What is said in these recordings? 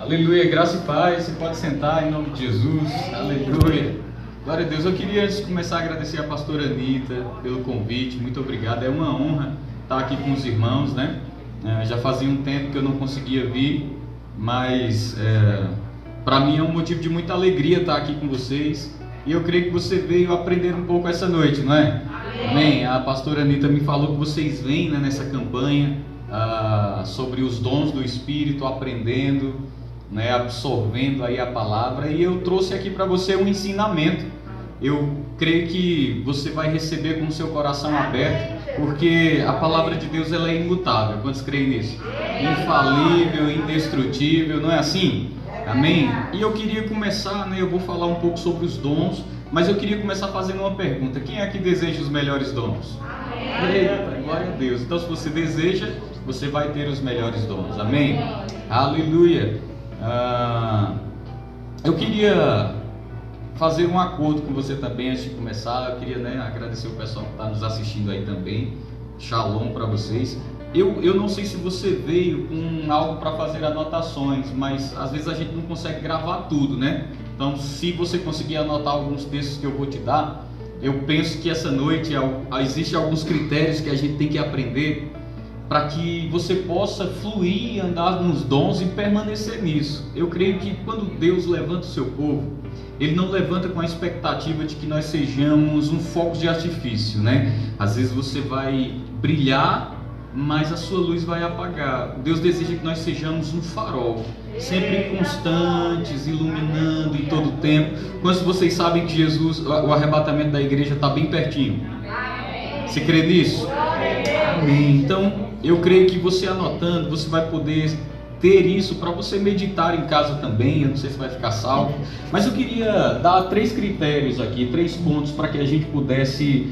Aleluia, graça e paz. Você pode sentar em nome de Jesus. Aleluia. Glória a Deus. Eu queria, antes de começar, agradecer a pastora Anitta pelo convite. Muito obrigado. É uma honra estar aqui com os irmãos, né? Já fazia um tempo que eu não conseguia vir, mas para mim é um motivo de muita alegria estar aqui com vocês. E eu creio que você veio aprender um pouco essa noite, não é? Amém. A pastora Anitta me falou que vocês vêm, né, nessa campanha sobre os dons do Espírito, aprendendo, né, absorvendo aí a palavra. E eu trouxe aqui para você um ensinamento. Eu creio que você vai receber com o seu coração aberto, porque a palavra de Deus ela é imutável. Quantos creem nisso? Infalível, indestrutível, não é assim? Amém? E eu queria começar, né, eu vou falar um pouco sobre os dons, mas eu queria começar fazendo uma pergunta. Quem é que deseja os melhores dons? Eita, glória a Deus. Então, se você deseja, você vai ter os melhores dons. Amém? Aleluia. Eu queria fazer um acordo com você também antes de começar. Eu queria, né, agradecer o pessoal que está nos assistindo aí também. Shalom para vocês. Eu não sei se você veio com algo para fazer anotações, mas às vezes a gente não consegue gravar tudo, né? Então, se você conseguir anotar alguns textos que eu vou te dar, eu penso que essa noite existem alguns critérios que a gente tem que aprender para que você possa fluir, andar nos dons e permanecer nisso. Eu creio que quando Deus levanta o seu povo, Ele não levanta com a expectativa de que nós sejamos um foco de artifício, né? Às vezes você vai brilhar, mas a sua luz vai apagar. Deus deseja que nós sejamos um farol, sempre constantes, iluminando em todo o tempo. Quantos de vocês sabem que Jesus, o arrebatamento da igreja está bem pertinho? Você crê nisso? Amém. Então, eu creio que você anotando, você vai poder ter isso para você meditar em casa também. Eu não sei se vai ficar salvo, mas eu queria dar 3 critérios aqui, 3 pontos para que a gente pudesse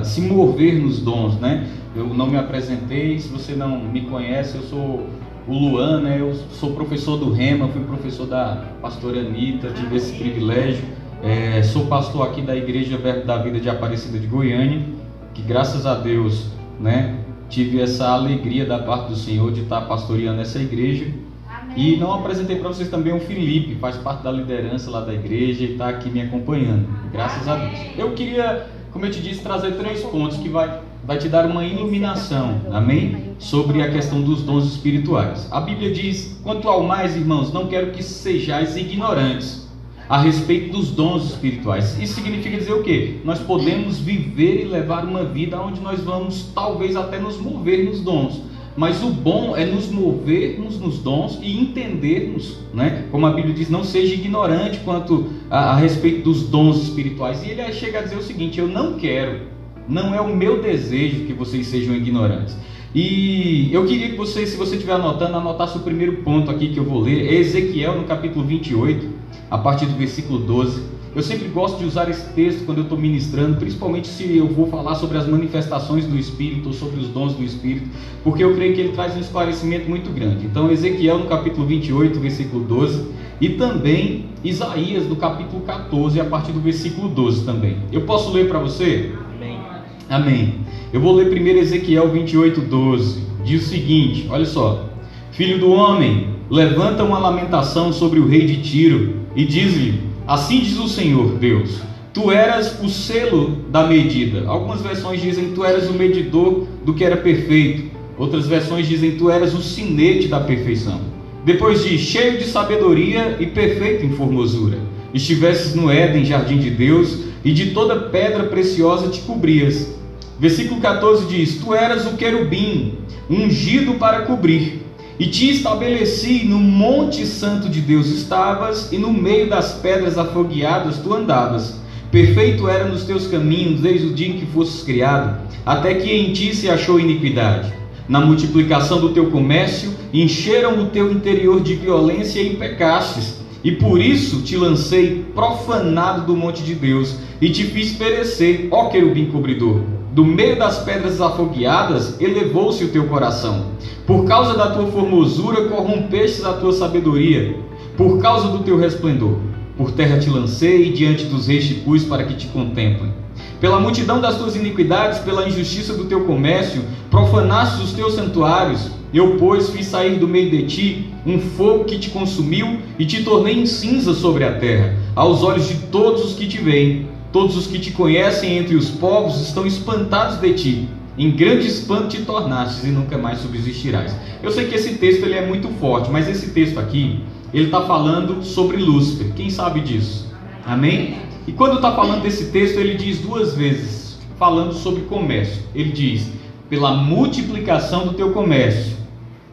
se mover nos dons, né? Eu não me apresentei, se você não me conhece, eu sou o Luan, né? Eu sou professor do Rema, fui professor da pastora Anitta, tive esse privilégio. Sou pastor aqui da Igreja Verbo da Vida de Aparecida de Goiânia, que graças a Deus, né, tive essa alegria da parte do Senhor de estar pastoreando essa igreja. Amém. E não apresentei para vocês também o Felipe, faz parte da liderança lá da igreja e está aqui me acompanhando, graças a Deus. Eu queria, como eu te disse, trazer 3 pontos que vai te dar uma iluminação, amém? Sobre a questão dos dons espirituais. A Bíblia diz: quanto ao mais, irmãos, não quero que sejais ignorantes a respeito dos dons espirituais. Isso significa dizer o quê? Nós podemos viver e levar uma vida onde nós vamos talvez até nos mover nos dons, mas o bom é nos movermos nos dons e entendermos, né? Como a Bíblia diz, não seja ignorante quanto a respeito dos dons espirituais. E ele chega a dizer o seguinte: eu não quero, não é o meu desejo que vocês sejam ignorantes. E eu queria que você, se você estiver anotando, anotasse o primeiro ponto aqui que eu vou ler. É Ezequiel no capítulo 28, a partir do versículo 12. Eu sempre gosto de usar esse texto quando eu estou ministrando, principalmente se eu vou falar sobre as manifestações do Espírito ou sobre os dons do Espírito, porque eu creio que ele traz um esclarecimento muito grande. Então, Ezequiel no capítulo 28, versículo 12, e também Isaías no capítulo 14, a partir do versículo 12 também. Eu posso ler para você? Amém. Amém. Eu vou ler primeiro Ezequiel 28, 12. Diz o seguinte, olha só: filho do homem, levanta uma lamentação sobre o rei de Tiro e diz-lhe: assim diz o Senhor Deus, tu eras o selo da medida. Algumas versões dizem tu eras o medidor do que era perfeito. Outras versões dizem tu eras o sinete da perfeição. Depois diz: cheio de sabedoria e perfeito em formosura. Estivesses no Éden, jardim de Deus, e de toda pedra preciosa te cobrias. Versículo 14 diz: tu eras o querubim, ungido para cobrir. E te estabeleci no monte santo de Deus estavas, e no meio das pedras afogueadas tu andavas. Perfeito era nos teus caminhos, desde o dia em que fosses criado, até que em ti se achou iniquidade. Na multiplicação do teu comércio, encheram o teu interior de violência e pecastes. E por isso te lancei profanado do monte de Deus, e te fiz perecer, ó querubim cobridor. Do meio das pedras afogueadas, elevou-se o teu coração. Por causa da tua formosura, corrompestes a tua sabedoria. Por causa do teu resplendor, por terra te lancei, e diante dos reis te pus para que te contemplem. Pela multidão das tuas iniquidades, pela injustiça do teu comércio, profanastes os teus santuários. Eu, pois, fiz sair do meio de ti um fogo que te consumiu e te tornei em cinza sobre a terra, aos olhos de todos os que te veem. Todos os que te conhecem entre os povos estão espantados de ti. Em grande espanto te tornastes e nunca mais subsistirás. Eu sei que esse texto ele é muito forte, mas esse texto aqui, ele está falando sobre Lúcifer. Quem sabe disso? Amém? E quando está falando desse texto, ele diz duas vezes, falando sobre comércio. Ele diz, pela multiplicação do teu comércio.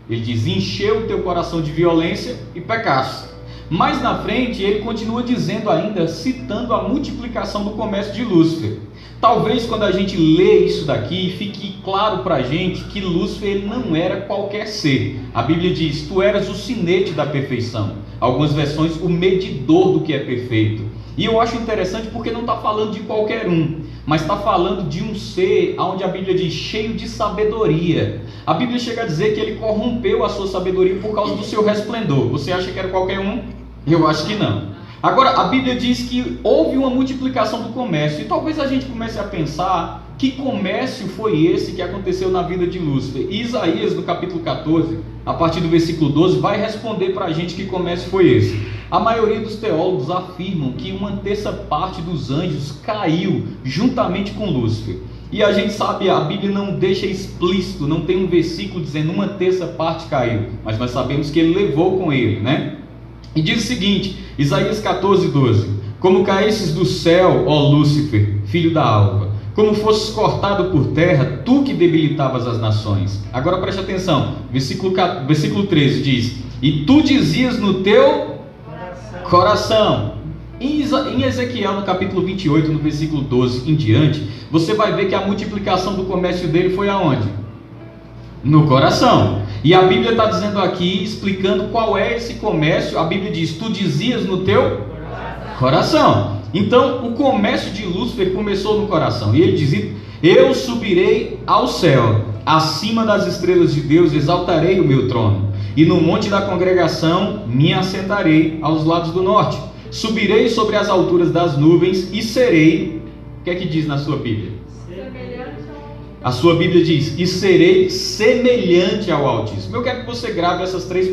Ele diz, encheu o teu coração de violência e pecaste. Mais na frente, ele continua dizendo ainda, citando a multiplicação do comércio de Lúcifer. Talvez quando a gente lê isso daqui, fique claro para a gente que Lúcifer ele não era qualquer ser. A Bíblia diz, tu eras o sinete da perfeição. Algumas versões, o medidor do que é perfeito. E eu acho interessante porque não está falando de qualquer um, mas está falando de um ser, onde a Bíblia diz, cheio de sabedoria. A Bíblia chega a dizer que ele corrompeu a sua sabedoria por causa do seu resplendor. Você acha que era qualquer um? Eu acho que não. Agora, a Bíblia diz que houve uma multiplicação do comércio, e talvez a gente comece a pensar que comércio foi esse que aconteceu na vida de Lúcifer. E Isaías, no capítulo 14, a partir do versículo 12, vai responder para a gente que comércio foi esse. A maioria dos teólogos afirmam que uma terça parte dos anjos caiu juntamente com Lúcifer. E a gente sabe, a Bíblia não deixa explícito, não tem um versículo dizendo uma terça parte caiu, mas nós sabemos que ele levou com ele, né? E diz o seguinte, Isaías 14, 12: como caísses do céu, ó Lúcifer, filho da alva, como fosses cortado por terra, tu que debilitavas as nações. Agora preste atenção, versículo 13 diz, e tu dizias no teu coração. Em Ezequiel, no capítulo 28, no versículo 12 em diante, você vai ver que a multiplicação do comércio dele foi aonde? No coração. E a Bíblia está dizendo aqui, explicando qual é esse comércio. A Bíblia diz, tu dizias no teu coração. Então, o comércio de Lúcifer começou no coração. E ele dizia, eu subirei ao céu, acima das estrelas de Deus, exaltarei o meu trono. E no monte da congregação me assentarei aos lados do norte. Subirei sobre as alturas das nuvens e serei... O que é que diz na sua Bíblia? A sua Bíblia diz, e serei semelhante ao Altíssimo. Eu quero que você grave essas três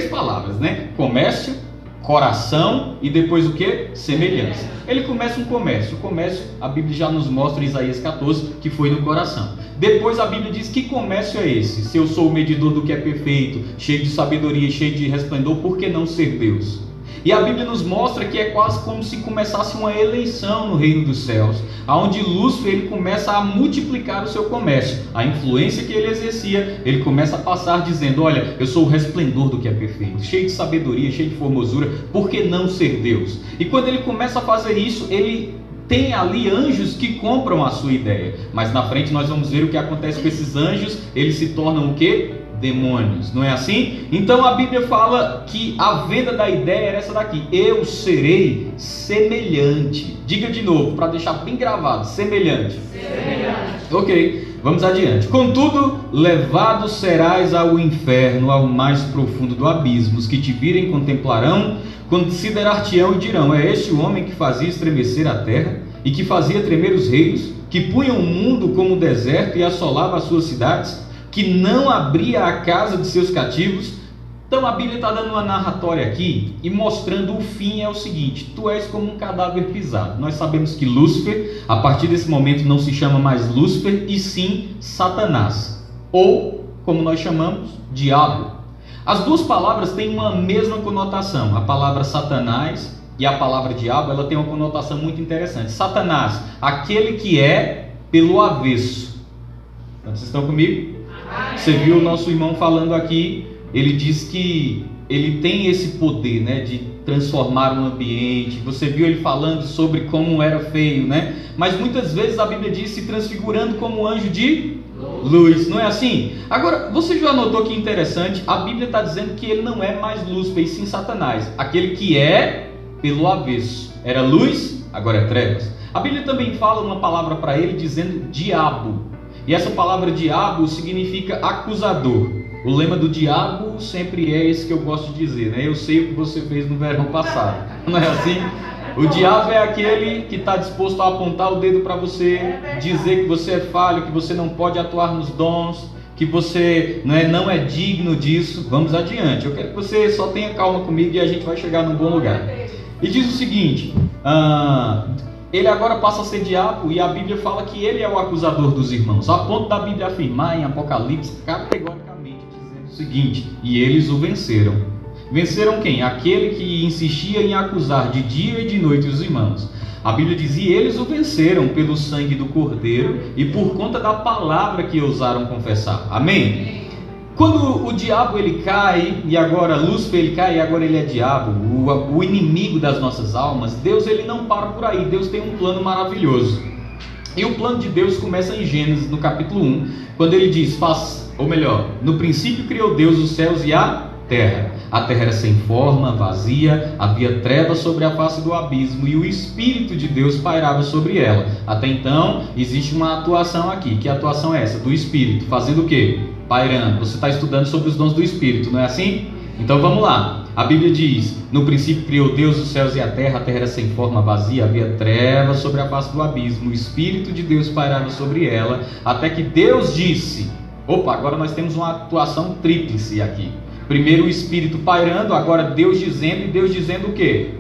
palavras, né? Comércio, coração e depois o que? Semelhança. Ele começa um comércio. O comércio, a Bíblia já nos mostra em Isaías 14, que foi no coração. Depois a Bíblia diz, que comércio é esse? Se eu sou o medidor do que é perfeito, cheio de sabedoria, cheio de resplendor, por que não ser Deus? E a Bíblia nos mostra que é quase como se começasse uma eleição no reino dos céus, onde Lúcifer ele começa a multiplicar o seu comércio. A influência que ele exercia, ele começa a passar dizendo, olha, eu sou o resplendor do que é perfeito, cheio de sabedoria, cheio de formosura, por que não ser Deus? E quando ele começa a fazer isso, ele tem ali anjos que compram a sua ideia. Mas na frente nós vamos ver o que acontece com esses anjos, eles se tornam o quê? Demônios, não é assim? Então a Bíblia fala que a venda da ideia era essa daqui, eu serei semelhante. Diga de novo, para deixar bem gravado, semelhante. Ok, vamos adiante. Contudo, levado serás ao inferno, ao mais profundo do abismo. Os que te virem contemplarão, considerar-te-ão e dirão, é este o homem que fazia estremecer a terra e que fazia tremer os reinos, que punha o mundo como deserto e assolava as suas cidades, que não abria a casa de seus cativos. Então a Bíblia está dando uma narratória aqui e mostrando o fim é o seguinte, tu és como um cadáver pisado. Nós sabemos que Lúcifer, a partir desse momento não se chama mais Lúcifer, e sim Satanás, ou como nós chamamos, diabo. As duas palavras têm uma mesma conotação, a palavra Satanás e a palavra diabo, ela tem uma conotação muito interessante. Satanás, aquele que é pelo avesso. Então, vocês estão comigo? Você viu o nosso irmão falando aqui, ele diz que ele tem esse poder, né, de transformar um ambiente. Você viu ele falando sobre como era feio, né? Mas muitas vezes a Bíblia diz se transfigurando como anjo de luz, não é assim? Agora, você já notou que interessante? A Bíblia está dizendo que ele não é mais Lúcifer, e sim Satanás, aquele que é pelo avesso. Era luz, agora é trevas. A Bíblia também fala uma palavra para ele dizendo diabo. E essa palavra diabo significa acusador. O lema do diabo sempre é esse que eu gosto de dizer, né? Eu sei o que você fez no verão passado. Não é assim? O diabo é aquele que está disposto a apontar o dedo para você, dizer que você é falho, que você não pode atuar nos dons, que você não é digno disso. Vamos adiante. Eu quero que você só tenha calma comigo e a gente vai chegar num bom lugar. E diz o seguinte, ele agora passa a ser diabo, e a Bíblia fala que ele é o acusador dos irmãos, a ponto da Bíblia afirmar em Apocalipse, categoricamente, dizendo o seguinte: e eles o venceram. Venceram quem? Aquele que insistia em acusar de dia e de noite os irmãos. A Bíblia diz: e eles o venceram pelo sangue do Cordeiro e por conta da palavra que ousaram confessar. Amém? Quando o diabo ele cai, e agora Lúcifer ele cai, e agora ele é diabo, o inimigo das nossas almas, Deus ele não para por aí. Deus tem um plano maravilhoso. E o plano de Deus começa em Gênesis, no capítulo 1, quando ele diz, no princípio criou Deus os céus e a terra. A terra era sem forma, vazia, havia trevas sobre a face do abismo, e o Espírito de Deus pairava sobre ela. Até então, existe uma atuação aqui. Que atuação é essa? Do Espírito. Fazendo o quê? Pairando. Você está estudando sobre os dons do Espírito, não é assim? Então vamos lá. A Bíblia diz: no princípio criou Deus os céus e a terra era sem forma, vazia, havia trevas sobre a face do abismo, o Espírito de Deus pairava sobre ela, até que Deus disse... agora nós temos uma atuação tríplice aqui. Primeiro o Espírito pairando, agora Deus dizendo, e Deus dizendo o quê?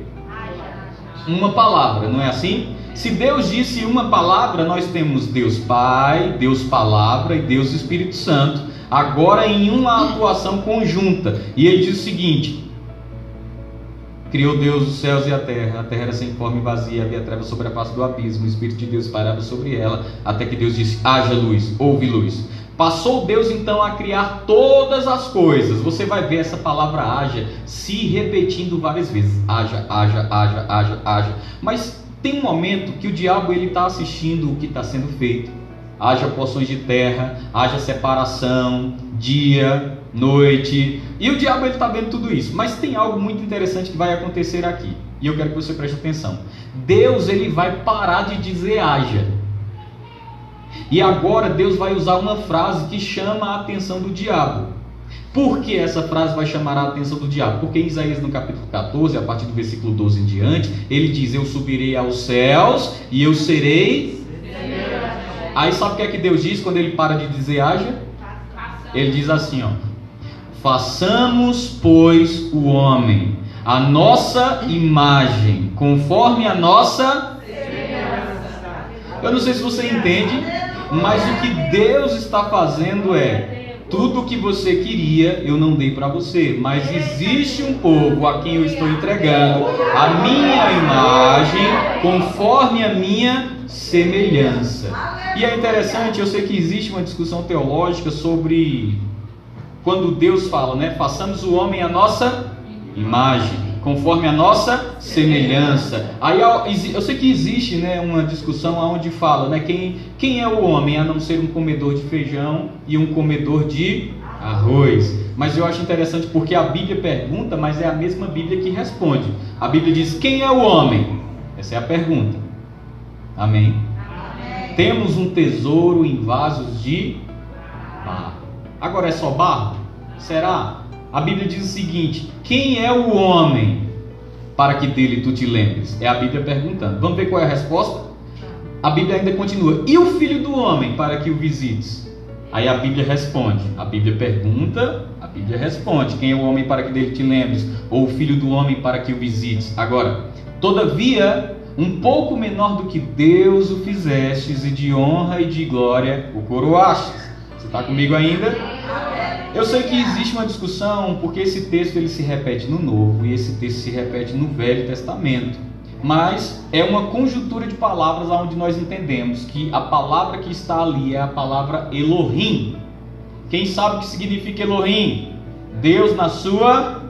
Uma palavra, não é assim? Se Deus disse uma palavra, nós temos Deus Pai, Deus Palavra e Deus Espírito Santo, agora em uma atuação conjunta. E ele diz o seguinte: criou Deus os céus e a terra era sem forma e vazia, havia trevas sobre a face do abismo, o Espírito de Deus pairava sobre ela, até que Deus disse: haja luz, houve luz. Passou Deus então a criar todas as coisas. Você vai ver essa palavra haja se repetindo várias vezes. Haja, haja, haja, haja, haja. Mas tem um momento que o diabo ele está assistindo o que está sendo feito. Haja porções de terra, haja separação, dia, noite. E o diabo ele está vendo tudo isso. Mas tem algo muito interessante que vai acontecer aqui. E eu quero que você preste atenção. Deus ele vai parar de dizer haja. E agora Deus vai usar uma frase que chama a atenção do diabo. Por que essa frase vai chamar a atenção do diabo? Porque em Isaías no capítulo 14, a partir do versículo 12 em diante, ele diz: eu subirei aos céus e eu serei... Aí sabe o que é que Deus diz quando ele para de dizer haja? Ele diz assim, façamos pois o homem a nossa imagem, conforme a nossa... Eu não sei se você entende, mas o que Deus está fazendo é: tudo o que você queria eu não dei para você, mas existe um povo a quem eu estou entregando a minha imagem conforme a minha semelhança. E é interessante, eu sei que existe uma discussão teológica sobre quando Deus fala, façamos o homem a nossa imagem, conforme a nossa semelhança. Aí eu sei que existe uma discussão onde fala, quem é o homem a não ser um comedor de feijão e um comedor de arroz. Mas eu acho interessante porque a Bíblia pergunta, mas é a mesma Bíblia que responde. A Bíblia diz: quem é o homem? Essa é a pergunta. Amém? Temos um tesouro em vasos de barro. Agora é só barro? Será? A Bíblia diz o seguinte: quem é o homem para que dele tu te lembres? É a Bíblia perguntando. Vamos ver qual é a resposta? A Bíblia ainda continua: e o filho do homem para que o visites? Aí a Bíblia responde. A Bíblia pergunta, a Bíblia responde: quem é o homem para que dele te lembres? Ou o filho do homem para que o visites? Agora, todavia, um pouco menor do que Deus o fizestes, e de honra e de glória o coroastes. Você está comigo ainda? Eu sei que existe uma discussão, porque esse texto ele se repete no Novo e esse texto se repete no Velho Testamento. Mas é uma conjuntura de palavras onde nós entendemos que a palavra que está ali é a palavra Elohim. Quem sabe o que significa Elohim? Deus na sua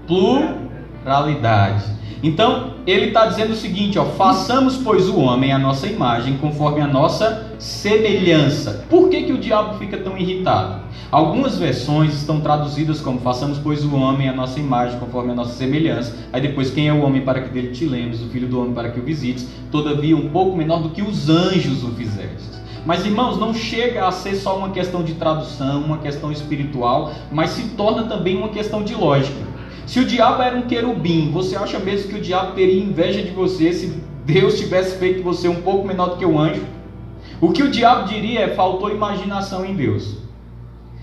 pluralidade. Então, ele está dizendo o seguinte, façamos pois o homem à nossa imagem, conforme a nossa semelhança. Por que o diabo fica tão irritado? Algumas versões estão traduzidas como: façamos pois o homem à nossa imagem, conforme a nossa semelhança. Aí depois: quem é o homem para que dele te lembres, o filho do homem para que o visites, todavia um pouco menor do que os anjos o fizestes. Mas irmãos, não chega a ser só uma questão de tradução, uma questão espiritual, mas se torna também uma questão de lógica. Se o diabo era um querubim, você acha mesmo que o diabo teria inveja de você se Deus tivesse feito você um pouco menor do que o anjo? O que o diabo diria é: faltou imaginação em Deus,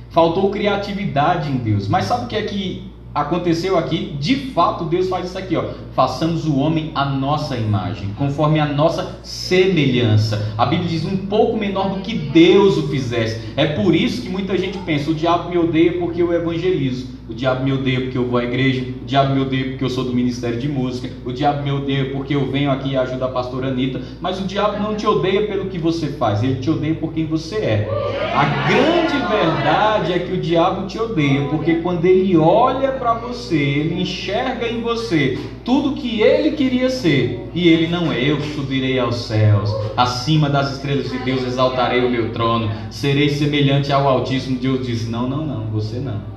faltou criatividade em Deus. Mas sabe o que é que aconteceu aqui? De fato, Deus faz isso aqui, ó: façamos o homem à nossa imagem, conforme a nossa semelhança. A Bíblia diz: um pouco menor do que Deus o fizesse. É por isso que muita gente pensa: o diabo me odeia porque eu evangelizo, o diabo me odeia porque eu vou à igreja, o diabo me odeia porque eu sou do ministério de música, o diabo me odeia porque eu venho aqui e ajudo a pastora Anitta. Mas o diabo não te odeia pelo que você faz, ele te odeia por quem você é. A grande verdade é que o diabo te odeia porque quando ele olha para você, ele enxerga em você tudo que ele queria ser, e ele não é. Eu subirei aos céus, acima das estrelas de Deus exaltarei o meu trono, serei semelhante ao Altíssimo. Deus diz: não, você não.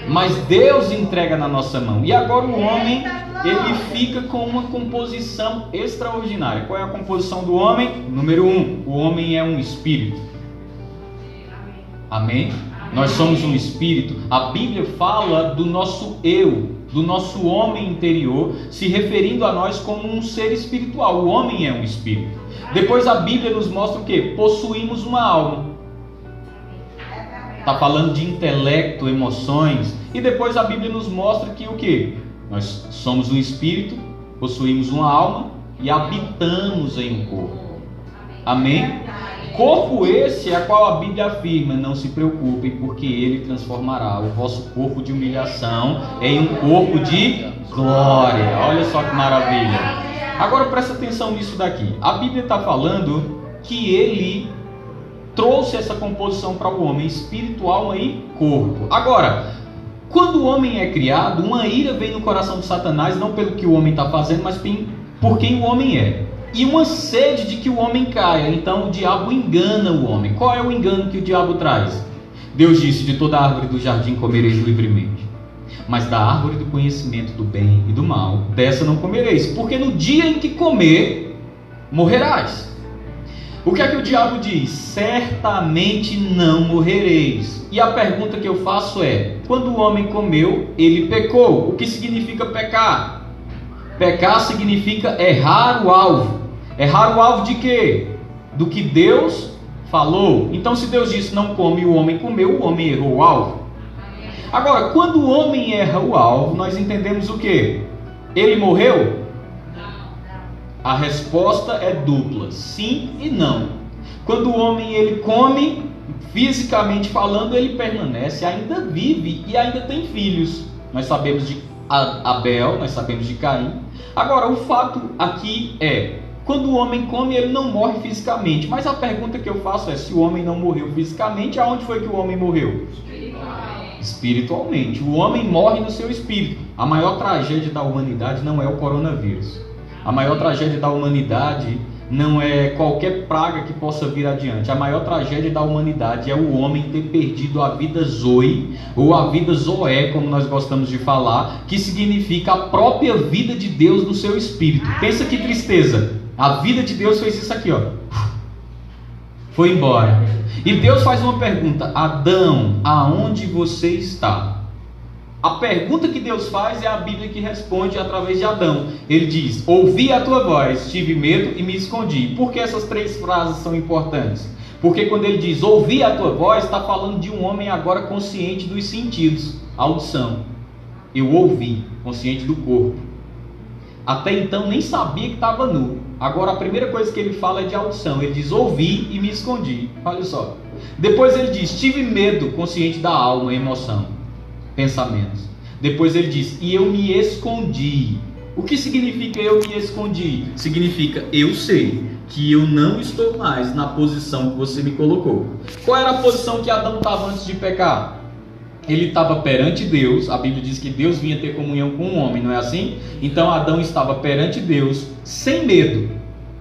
Mas Deus entrega na nossa mão. E agora o homem, ele fica com uma composição extraordinária. Qual é a composição do homem? Número 1, o homem é um espírito. Amém? Nós somos um espírito. A Bíblia fala do nosso eu, do nosso homem interior, se referindo a nós como um ser espiritual. O homem é um espírito. Depois a Bíblia nos mostra o quê? Possuímos uma alma. Está falando de intelecto, emoções. E depois a Bíblia nos mostra que o quê? Nós somos um espírito, possuímos uma alma e habitamos em um corpo. Amém? Corpo esse a qual a Bíblia afirma: não se preocupem, porque ele transformará o vosso corpo de humilhação em um corpo de glória. Olha só que maravilha. Agora presta atenção nisso daqui. A Bíblia está falando que ele trouxe essa composição para o homem: espírito, alma e corpo. Agora, quando o homem é criado, uma ira vem no coração de Satanás, não pelo que o homem está fazendo, mas por quem o homem é. E uma sede de que o homem caia. Então o diabo engana o homem. Qual é o engano que o diabo traz? Deus disse: de toda árvore do jardim comereis livremente, mas da árvore do conhecimento do bem e do mal, dessa não comereis, porque no dia em que comer, morrerás. O que é que o diabo diz? Certamente não morrereis. E a pergunta que eu faço é: quando o homem comeu, ele pecou. O que significa pecar? Pecar significa errar o alvo. Errar o alvo de quê? Do que Deus falou. Então, se Deus disse não come e o homem comeu, o homem errou o alvo. Agora, quando o homem erra o alvo, nós entendemos o quê? Ele morreu? A resposta é dupla: sim e não. Quando o homem ele come, fisicamente falando, ele permanece, ainda vive e ainda tem filhos. Nós sabemos de Abel, nós sabemos de Caim. Agora, o fato aqui é: quando o homem come, ele não morre fisicamente. Mas a pergunta que eu faço é: se o homem não morreu fisicamente, aonde foi que o homem morreu? Espiritualmente. O homem morre no seu espírito. A maior tragédia da humanidade não é o coronavírus. A maior tragédia da humanidade não é qualquer praga que possa vir adiante. A maior tragédia da humanidade é o homem ter perdido a vida Zoe, ou a vida Zoé, como nós gostamos de falar, que significa a própria vida de Deus no seu espírito. Pensa que tristeza. A vida de Deus fez isso aqui, ó. Foi embora. E Deus faz uma pergunta: Adão, aonde você está? A pergunta que Deus faz é a Bíblia que responde através de Adão. Ele diz: ouvi a tua voz, tive medo e me escondi. Por que essas três frases são importantes? Porque quando ele diz ouvi a tua voz, está falando de um homem agora consciente dos sentidos. Audição. Eu ouvi, consciente do corpo. Até então nem sabia que estava nu. Agora a primeira coisa que ele fala é de audição. Ele diz ouvi e me escondi. Olha só. Depois ele diz tive medo, consciente da alma, emoção, pensamentos. Depois ele diz e eu me escondi. O que significa eu me escondi? Significa eu sei que eu não estou mais na posição que você me colocou. Qual era a posição que Adão estava antes de pecar? Ele estava perante Deus. A Bíblia diz que Deus vinha ter comunhão com o homem, não é assim? Então Adão estava perante Deus, sem medo,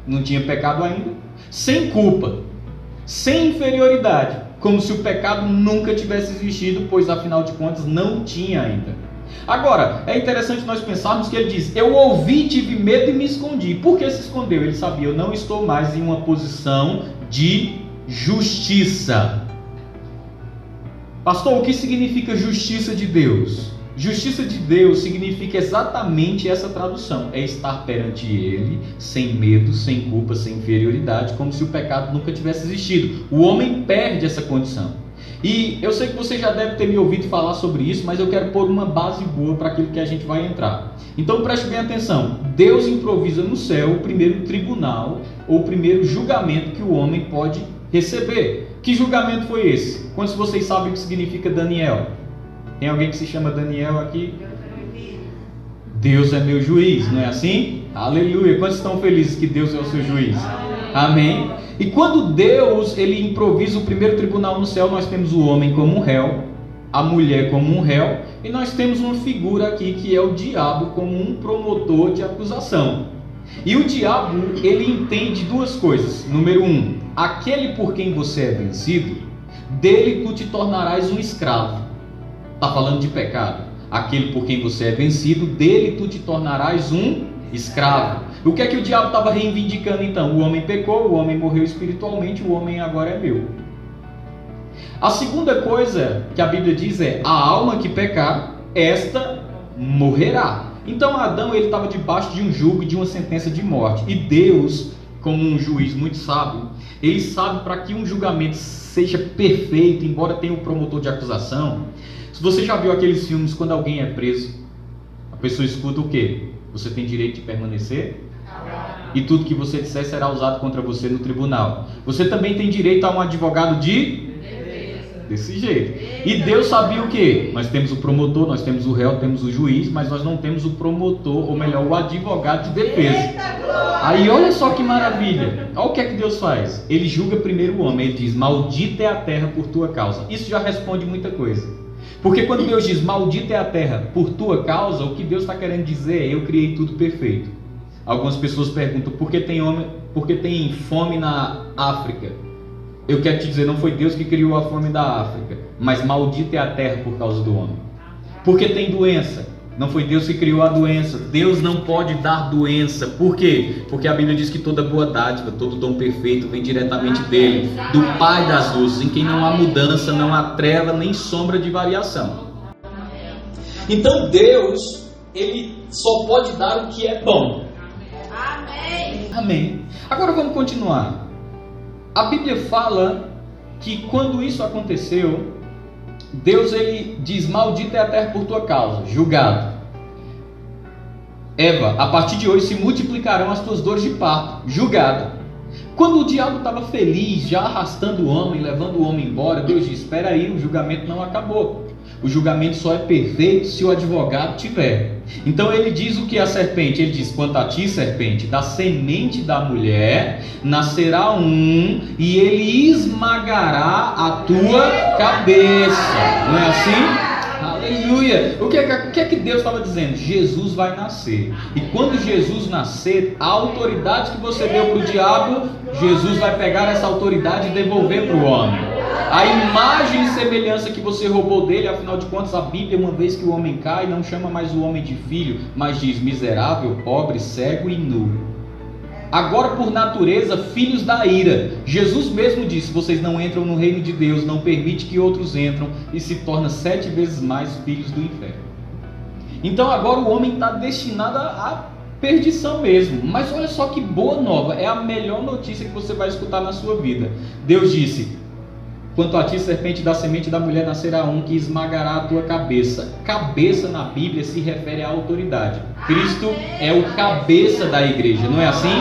não tinha pecado ainda, sem culpa, sem inferioridade, como se o pecado nunca tivesse existido, pois afinal de contas não tinha ainda. Agora, é interessante nós pensarmos que ele diz, eu ouvi, tive medo e me escondi. Por que se escondeu? Ele sabia, eu não estou mais em uma posição de justiça. Pastor, o que significa justiça de Deus? Justiça de Deus significa exatamente essa tradução. É estar perante Ele, sem medo, sem culpa, sem inferioridade, como se o pecado nunca tivesse existido. O homem perde essa condição. E eu sei que você já deve ter me ouvido falar sobre isso, mas eu quero pôr uma base boa para aquilo que a gente vai entrar. Então preste bem atenção. Deus improvisa no céu o primeiro tribunal, ou o primeiro julgamento que o homem pode receber. Que julgamento foi esse? Quantos de vocês sabem o que significa Daniel? Tem alguém que se chama Daniel aqui? Deus é meu juiz, não é assim? Aleluia! Quantos estão felizes que Deus é o seu juiz? Amém? E quando Deus ele improvisa o primeiro tribunal no céu, nós temos o homem como um réu, a mulher como um réu, e nós temos uma figura aqui que é o diabo como um promotor de acusação. E o diabo, ele entende duas coisas. Número 1, aquele por quem você é vencido, dele tu te tornarás um escravo. Está falando de pecado. Aquele por quem você é vencido, dele tu te tornarás um escravo. O que é que o diabo estava reivindicando então? O homem pecou, o homem morreu espiritualmente, o homem agora é meu. A segunda coisa que a Bíblia diz é: a alma que pecar, esta morrerá. Então Adão ele estava debaixo de um jugo e de uma sentença de morte. E Deus, como um juiz muito sábio, ele sabe para que um julgamento seja perfeito, embora tenha um promotor de acusação. Se você já viu aqueles filmes quando alguém é preso, a pessoa escuta o quê? Você tem direito de permanecer? E tudo que você disser será usado contra você no tribunal. Você também tem direito a um advogado de... Desse jeito. E Deus sabia o quê? Nós temos o promotor, nós temos o réu, temos o juiz, mas nós não temos o promotor, ou melhor, o advogado de defesa. Aí olha só que maravilha. Olha o que é que Deus faz. Ele julga primeiro o homem, ele diz: maldita é a terra por tua causa. Isso já responde muita coisa. Porque quando Deus diz maldita é a terra por tua causa, o que Deus está querendo dizer é: eu criei tudo perfeito. Algumas pessoas perguntam: por que tem fome na África? Eu quero te dizer, não foi Deus que criou a fome da África, mas maldita é a terra por causa do homem. Por que tem doença? Não foi Deus que criou a doença. Deus não pode dar doença. Por quê? Porque a Bíblia diz que toda boa dádiva, todo dom perfeito vem diretamente dele, do Pai das luzes, em quem não há mudança, não há treva, nem sombra de variação. Então Deus, ele só pode dar o que é bom. Amém. Amém. Agora vamos continuar. A Bíblia fala que quando isso aconteceu, Deus ele diz: maldita é a terra por tua causa, julgado. Eva, a partir de hoje se multiplicarão as tuas dores de parto, julgado. Quando o diabo estava feliz, já arrastando o homem, levando o homem embora, Deus diz: espera aí, o julgamento não acabou. O julgamento só é perfeito se o advogado tiver. Então ele diz o que a serpente? Ele diz: quanto a ti, serpente, da semente da mulher nascerá um, e ele esmagará a tua cabeça. Não é assim? Aleluia! O que é que Deus estava dizendo? Jesus vai nascer. E quando Jesus nascer, a autoridade que você deu para o diabo, Jesus vai pegar essa autoridade e devolver para o homem. A imagem e semelhança que você roubou dele, afinal de contas, a Bíblia, uma vez que o homem cai, não chama mais o homem de filho, mas diz miserável, pobre, cego e nu. Agora, por natureza, filhos da ira. Jesus mesmo disse: vocês não entram no reino de Deus, não permite que outros entram, e se torna 7 vezes mais filhos do inferno. Então agora o homem está destinado a perdição mesmo. Mas olha só que boa nova, é a melhor notícia que você vai escutar na sua vida. Deus disse: quanto a ti, serpente, da semente da mulher nascerá um que esmagará a tua cabeça. Cabeça na Bíblia se refere à autoridade. Cristo é o cabeça da igreja, não é assim?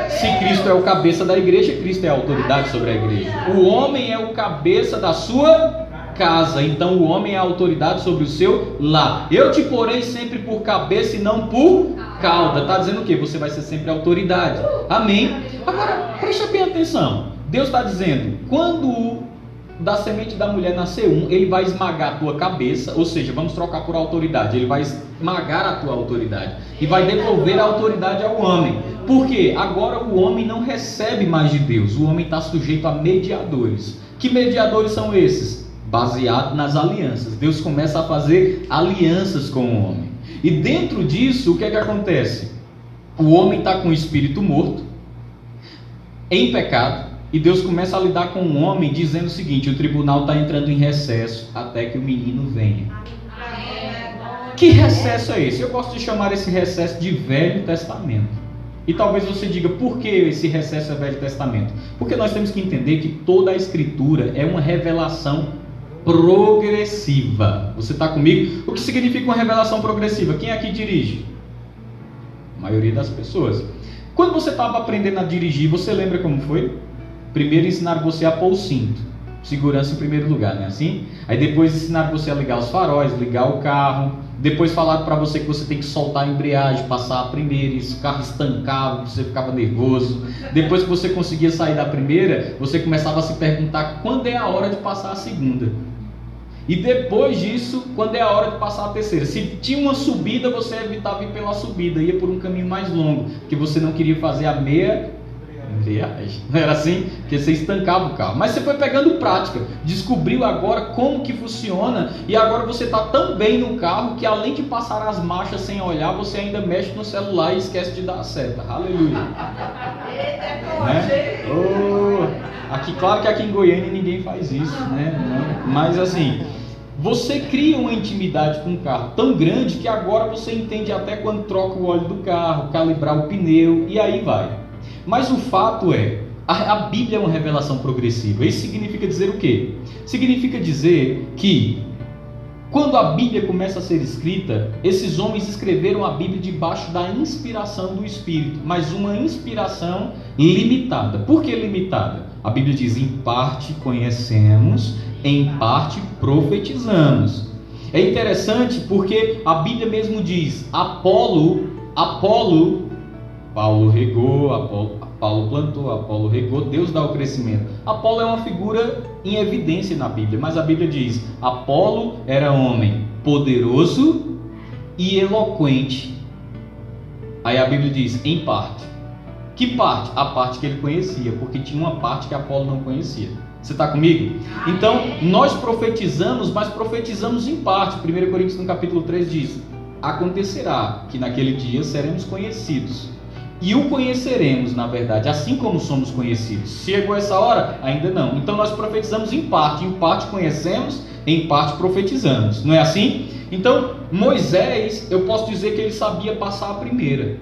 Se Cristo é o cabeça da igreja, Cristo é a autoridade sobre a igreja. O homem é o cabeça da sua casa, então o homem é a autoridade sobre o seu lar. Eu te porei sempre por cabeça e não por cauda. Está dizendo o quê? Você vai ser sempre autoridade. Amém? Agora, preste bem atenção. Deus está dizendo: quando da semente da mulher nascer um, ele vai esmagar a tua cabeça, ou seja, vamos trocar por autoridade, ele vai esmagar a tua autoridade e vai devolver a autoridade ao homem. Por quê? Agora o homem não recebe mais de Deus, o homem está sujeito a mediadores. Que mediadores são esses? Baseado nas alianças. Deus começa a fazer alianças com o homem. E dentro disso, o que é que acontece? O homem está com o espírito morto, em pecado, e Deus começa a lidar com o homem dizendo o seguinte: o tribunal está entrando em recesso até que o menino venha. Que recesso é esse? Eu gosto de chamar esse recesso de Velho Testamento. E talvez você diga, por que esse recesso é Velho Testamento? Porque nós temos que entender que toda a Escritura é uma revelação progressiva. Você está comigo? O que significa uma revelação progressiva? Quem aqui dirige? A maioria das pessoas. Quando você estava aprendendo a dirigir, você lembra como foi? Primeiro ensinaram você a pôr o cinto. Segurança em primeiro lugar, não é assim? Aí depois ensinaram você a ligar os faróis, ligar o carro. Depois falaram para você que você tem que soltar a embreagem, passar a primeira, e o carro estancava, você ficava nervoso. Depois que você conseguia sair da primeira, você começava a se perguntar quando é a hora de passar a segunda. E depois disso, quando é a hora de passar a terceira. Se tinha uma subida, você evitava ir pela subida, ia por um caminho mais longo, porque você não queria fazer a meia embreagem. Não era assim? Porque você estancava o carro. Mas você foi pegando prática, descobriu agora como que funciona, e agora você está tão bem no carro que além de passar as marchas sem olhar, você ainda mexe no celular e esquece de dar a seta. Aleluia. Né? Aqui, claro que aqui em Goiânia ninguém faz isso, né? Mas assim, você cria uma intimidade com o carro tão grande que agora você entende até quando troca o óleo do carro, calibrar o pneu e aí vai. Mas o fato é, a Bíblia é uma revelação progressiva. Isso significa dizer o quê? Significa dizer que quando a Bíblia começa a ser escrita, esses homens escreveram a Bíblia debaixo da inspiração do Espírito, mas uma inspiração limitada. Por que limitada? A Bíblia diz, em parte conhecemos, em parte profetizamos. É interessante porque a Bíblia mesmo diz, Paulo regou, Paulo plantou, Apolo regou, Deus dá o crescimento. Apolo é uma figura em evidência na Bíblia, mas a Bíblia diz, Apolo era homem poderoso e eloquente. Aí a Bíblia diz, em parte. Que parte? A parte que ele conhecia, porque tinha uma parte que Apolo não conhecia. Você está comigo? Então, nós profetizamos, mas profetizamos em parte. 1 Coríntios no capítulo 3 diz, acontecerá que naquele dia seremos conhecidos. E o conheceremos, na verdade, assim como somos conhecidos. Chegou essa hora? Ainda não. Então nós profetizamos em parte conhecemos, em parte profetizamos. Não é assim? Então, Moisés, eu posso dizer que ele sabia passar a primeira.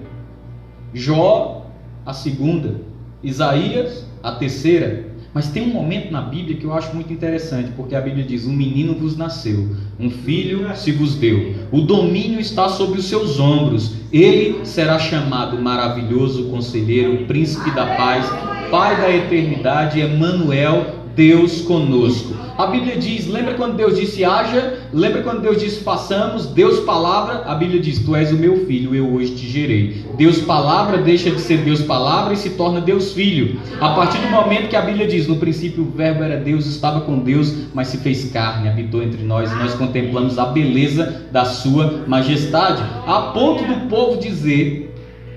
Jó, a segunda. Isaías, a terceira. Mas tem um momento na Bíblia que eu acho muito interessante, porque a Bíblia diz, um menino vos nasceu, um filho se vos deu, o domínio está sobre os seus ombros, ele será chamado maravilhoso conselheiro, príncipe da paz, pai da eternidade, Emanuel, Deus conosco. A Bíblia diz, lembra quando Deus disse haja? Lembra quando Deus disse façamos? Deus palavra, a Bíblia diz, tu és o meu filho, eu hoje te gerei. Deus palavra deixa de ser Deus palavra e se torna Deus filho. A partir do momento que a Bíblia diz, no princípio o verbo era Deus, estava com Deus, mas se fez carne, habitou entre nós e nós contemplamos a beleza da sua majestade. A ponto do povo dizer,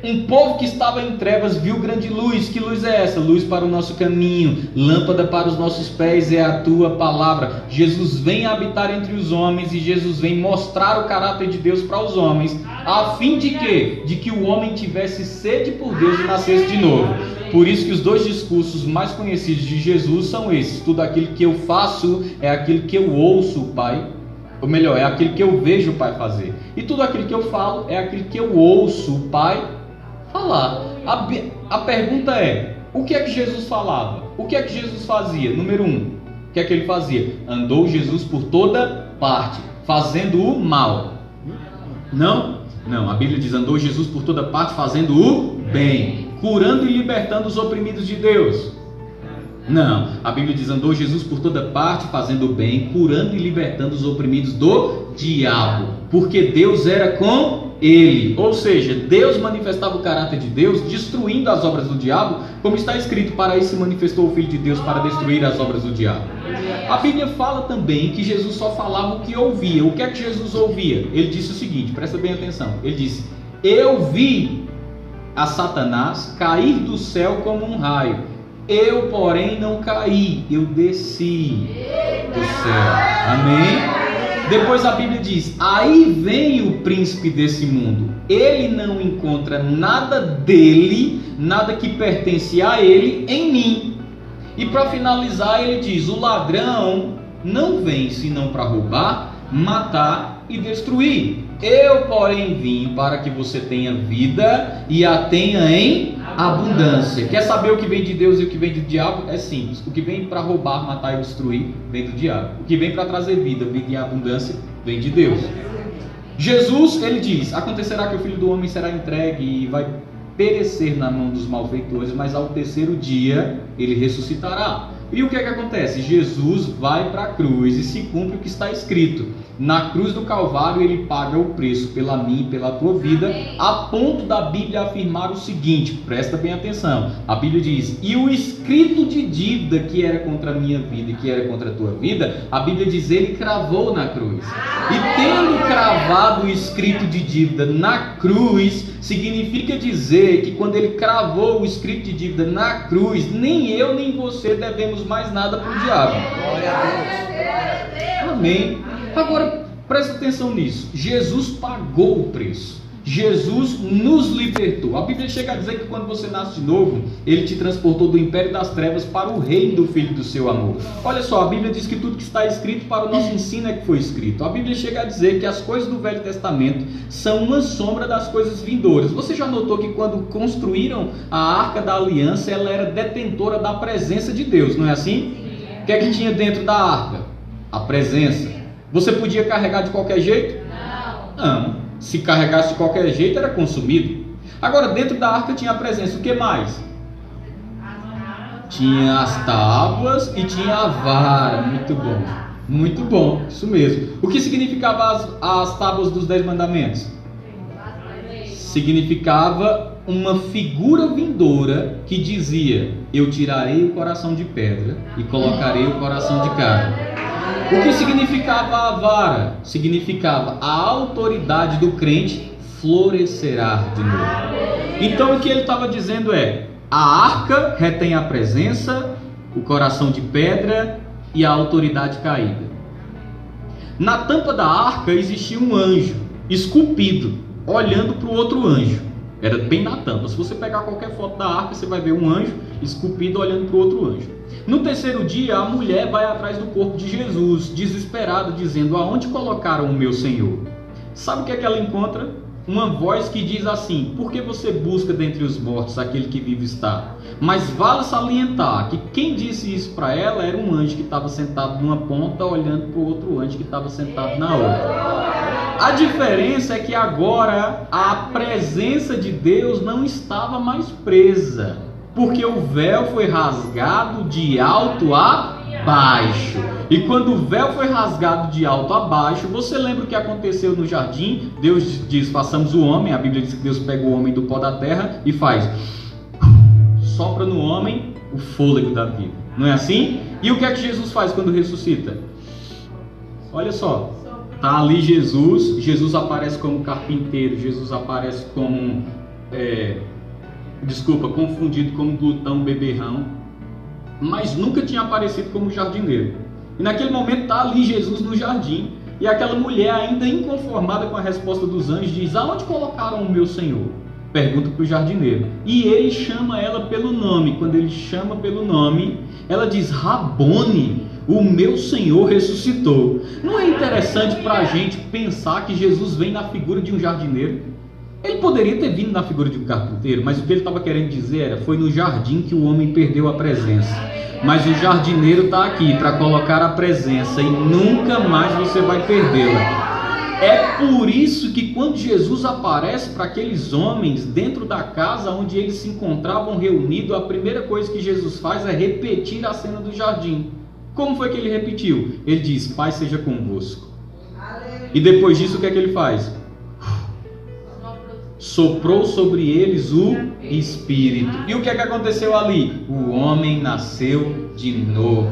um povo que estava em trevas viu grande luz. Que luz é essa? Luz para o nosso caminho, lâmpada para os nossos pés é a tua palavra. Jesus vem habitar entre os homens e Jesus vem mostrar o caráter de Deus para os homens, a fim de quê? De que o homem tivesse sede por Deus e nascesse de novo. Por isso que os dois discursos mais conhecidos de Jesus são esses: tudo aquilo que eu faço é aquilo que eu ouço o Pai, ou melhor, é aquilo que eu vejo o Pai fazer, e tudo aquilo que eu falo é aquilo que eu ouço o Pai falar. A pergunta é, o que é que Jesus falava? O que é que Jesus fazia? Número 1, o que é que ele fazia? Andou Jesus por toda parte, fazendo o mal. Não, a Bíblia diz, andou Jesus por toda parte, fazendo o bem, curando e libertando os oprimidos de Deus. Não, a Bíblia diz, andou Jesus por toda parte, fazendo o bem, curando e libertando os oprimidos do diabo, porque Deus era com ele. Ou seja, Deus manifestava o caráter de Deus, destruindo as obras do diabo, como está escrito, para isso se manifestou o Filho de Deus, para destruir as obras do diabo. A Bíblia fala também que Jesus só falava o que ouvia. O que é que Jesus ouvia? Ele disse o seguinte, presta bem atenção, ele disse, eu vi a Satanás cair do céu como um raio, eu porém não caí, eu desci do céu. Amém? Depois a Bíblia diz, aí vem o príncipe desse mundo, ele não encontra nada dele, nada que pertence a ele em mim. E para finalizar ele diz, o ladrão não vem senão para roubar, matar e destruir. Eu, porém, vim para que você tenha vida e a tenha em abundância. Quer saber o que vem de Deus e o que vem do diabo? É simples. O que vem para roubar, matar e destruir vem do diabo. O que vem para trazer vida em abundância vem de Deus. Jesus, ele diz: acontecerá que o Filho do Homem será entregue e vai perecer na mão dos malfeitores, mas ao terceiro dia ele ressuscitará. E o que é que acontece? Jesus vai para a cruz e se cumpre o que está escrito. Na cruz do Calvário ele paga o preço pela minha e pela tua vida, a ponto da Bíblia afirmar o seguinte, presta bem atenção, a Bíblia diz: e o escrito de dívida que era contra a minha vida e que era contra a tua vida, a Bíblia diz, ele cravou na cruz. E tendo cravado o escrito de dívida na cruz, significa dizer que quando ele cravou o escrito de dívida na cruz, nem eu nem você devemos mais nada para o diabo. Amém. Agora, presta atenção nisso. Jesus pagou o preço. Jesus nos libertou. A Bíblia chega a dizer que quando você nasce de novo, ele te transportou do império das trevas para o reino do Filho do seu amor. Olha só, a Bíblia diz que tudo que está escrito para o nosso ensino é que foi escrito. A Bíblia chega a dizer que as coisas do Velho Testamento são uma sombra das coisas vindouras. Você já notou que quando construíram a Arca da Aliança, ela era detentora da presença de Deus, não é assim? O que é que tinha dentro da arca? A presença. Você podia carregar de qualquer jeito? Não. Se carregasse de qualquer jeito, era consumido. Agora, dentro da arca tinha a presença. O que mais? Tinha as tábuas e tinha a vara. Muito bom. Muito bom, isso mesmo. O que significava as tábuas dos 10 mandamentos? Significava uma figura vindoura que dizia: eu tirarei o coração de pedra e colocarei o coração de carne. O que significava a vara? Significava a autoridade do crente florescerá de novo. Então o que ele estava dizendo é: a arca retém a presença, o coração de pedra e a autoridade caída. Na tampa da arca existia um anjo esculpido, olhando para o outro anjo. Era bem na tampa. Se você pegar qualquer foto da arca, você vai ver um anjo esculpido olhando para o outro anjo. No terceiro dia, a mulher vai atrás do corpo de Jesus, desesperada, dizendo: aonde colocaram o meu Senhor? Sabe o que é que ela encontra? Uma voz que diz assim: por que você busca dentre os mortos aquele que vive está? Mas vale salientar que quem disse isso para ela era um anjo que estava sentado numa ponta, olhando para o outro anjo que estava sentado na outra. A diferença é que agora a presença de Deus não estava mais presa, porque o véu foi rasgado de alto a baixo. E quando o véu foi rasgado de alto a baixo, você lembra o que aconteceu no jardim? Deus diz: façamos o homem. A Bíblia diz que Deus pega o homem do pó da terra e faz, sopra no homem o fôlego da vida. Não é assim? E o que é que Jesus faz quando ressuscita? Olha só, tá ali Jesus. Jesus aparece como carpinteiro. Jesus aparece como confundido como glutão, beberrão, mas nunca tinha aparecido como jardineiro. E naquele momento está ali Jesus no jardim, e aquela mulher, ainda inconformada com a resposta dos anjos, diz: aonde colocaram o meu Senhor? Pergunta para o jardineiro, e ele chama ela pelo nome. Quando ele chama pelo nome, ela diz: Rabone, o meu Senhor ressuscitou. Não é interessante para a gente pensar que Jesus vem na figura de um jardineiro? Ele poderia ter vindo na figura de um carpinteiro, mas o que ele estava querendo dizer era: foi no jardim que o homem perdeu a presença. Mas o jardineiro está aqui para colocar a presença e nunca mais você vai perdê-la. É por isso que quando Jesus aparece para aqueles homens dentro da casa onde eles se encontravam reunidos, a primeira coisa que Jesus faz é repetir a cena do jardim. Como foi que ele repetiu? Ele diz: Pai seja convosco. E depois disso o que é que ele faz? Soprou sobre eles o Espírito. E o que é que aconteceu ali? O homem nasceu de novo.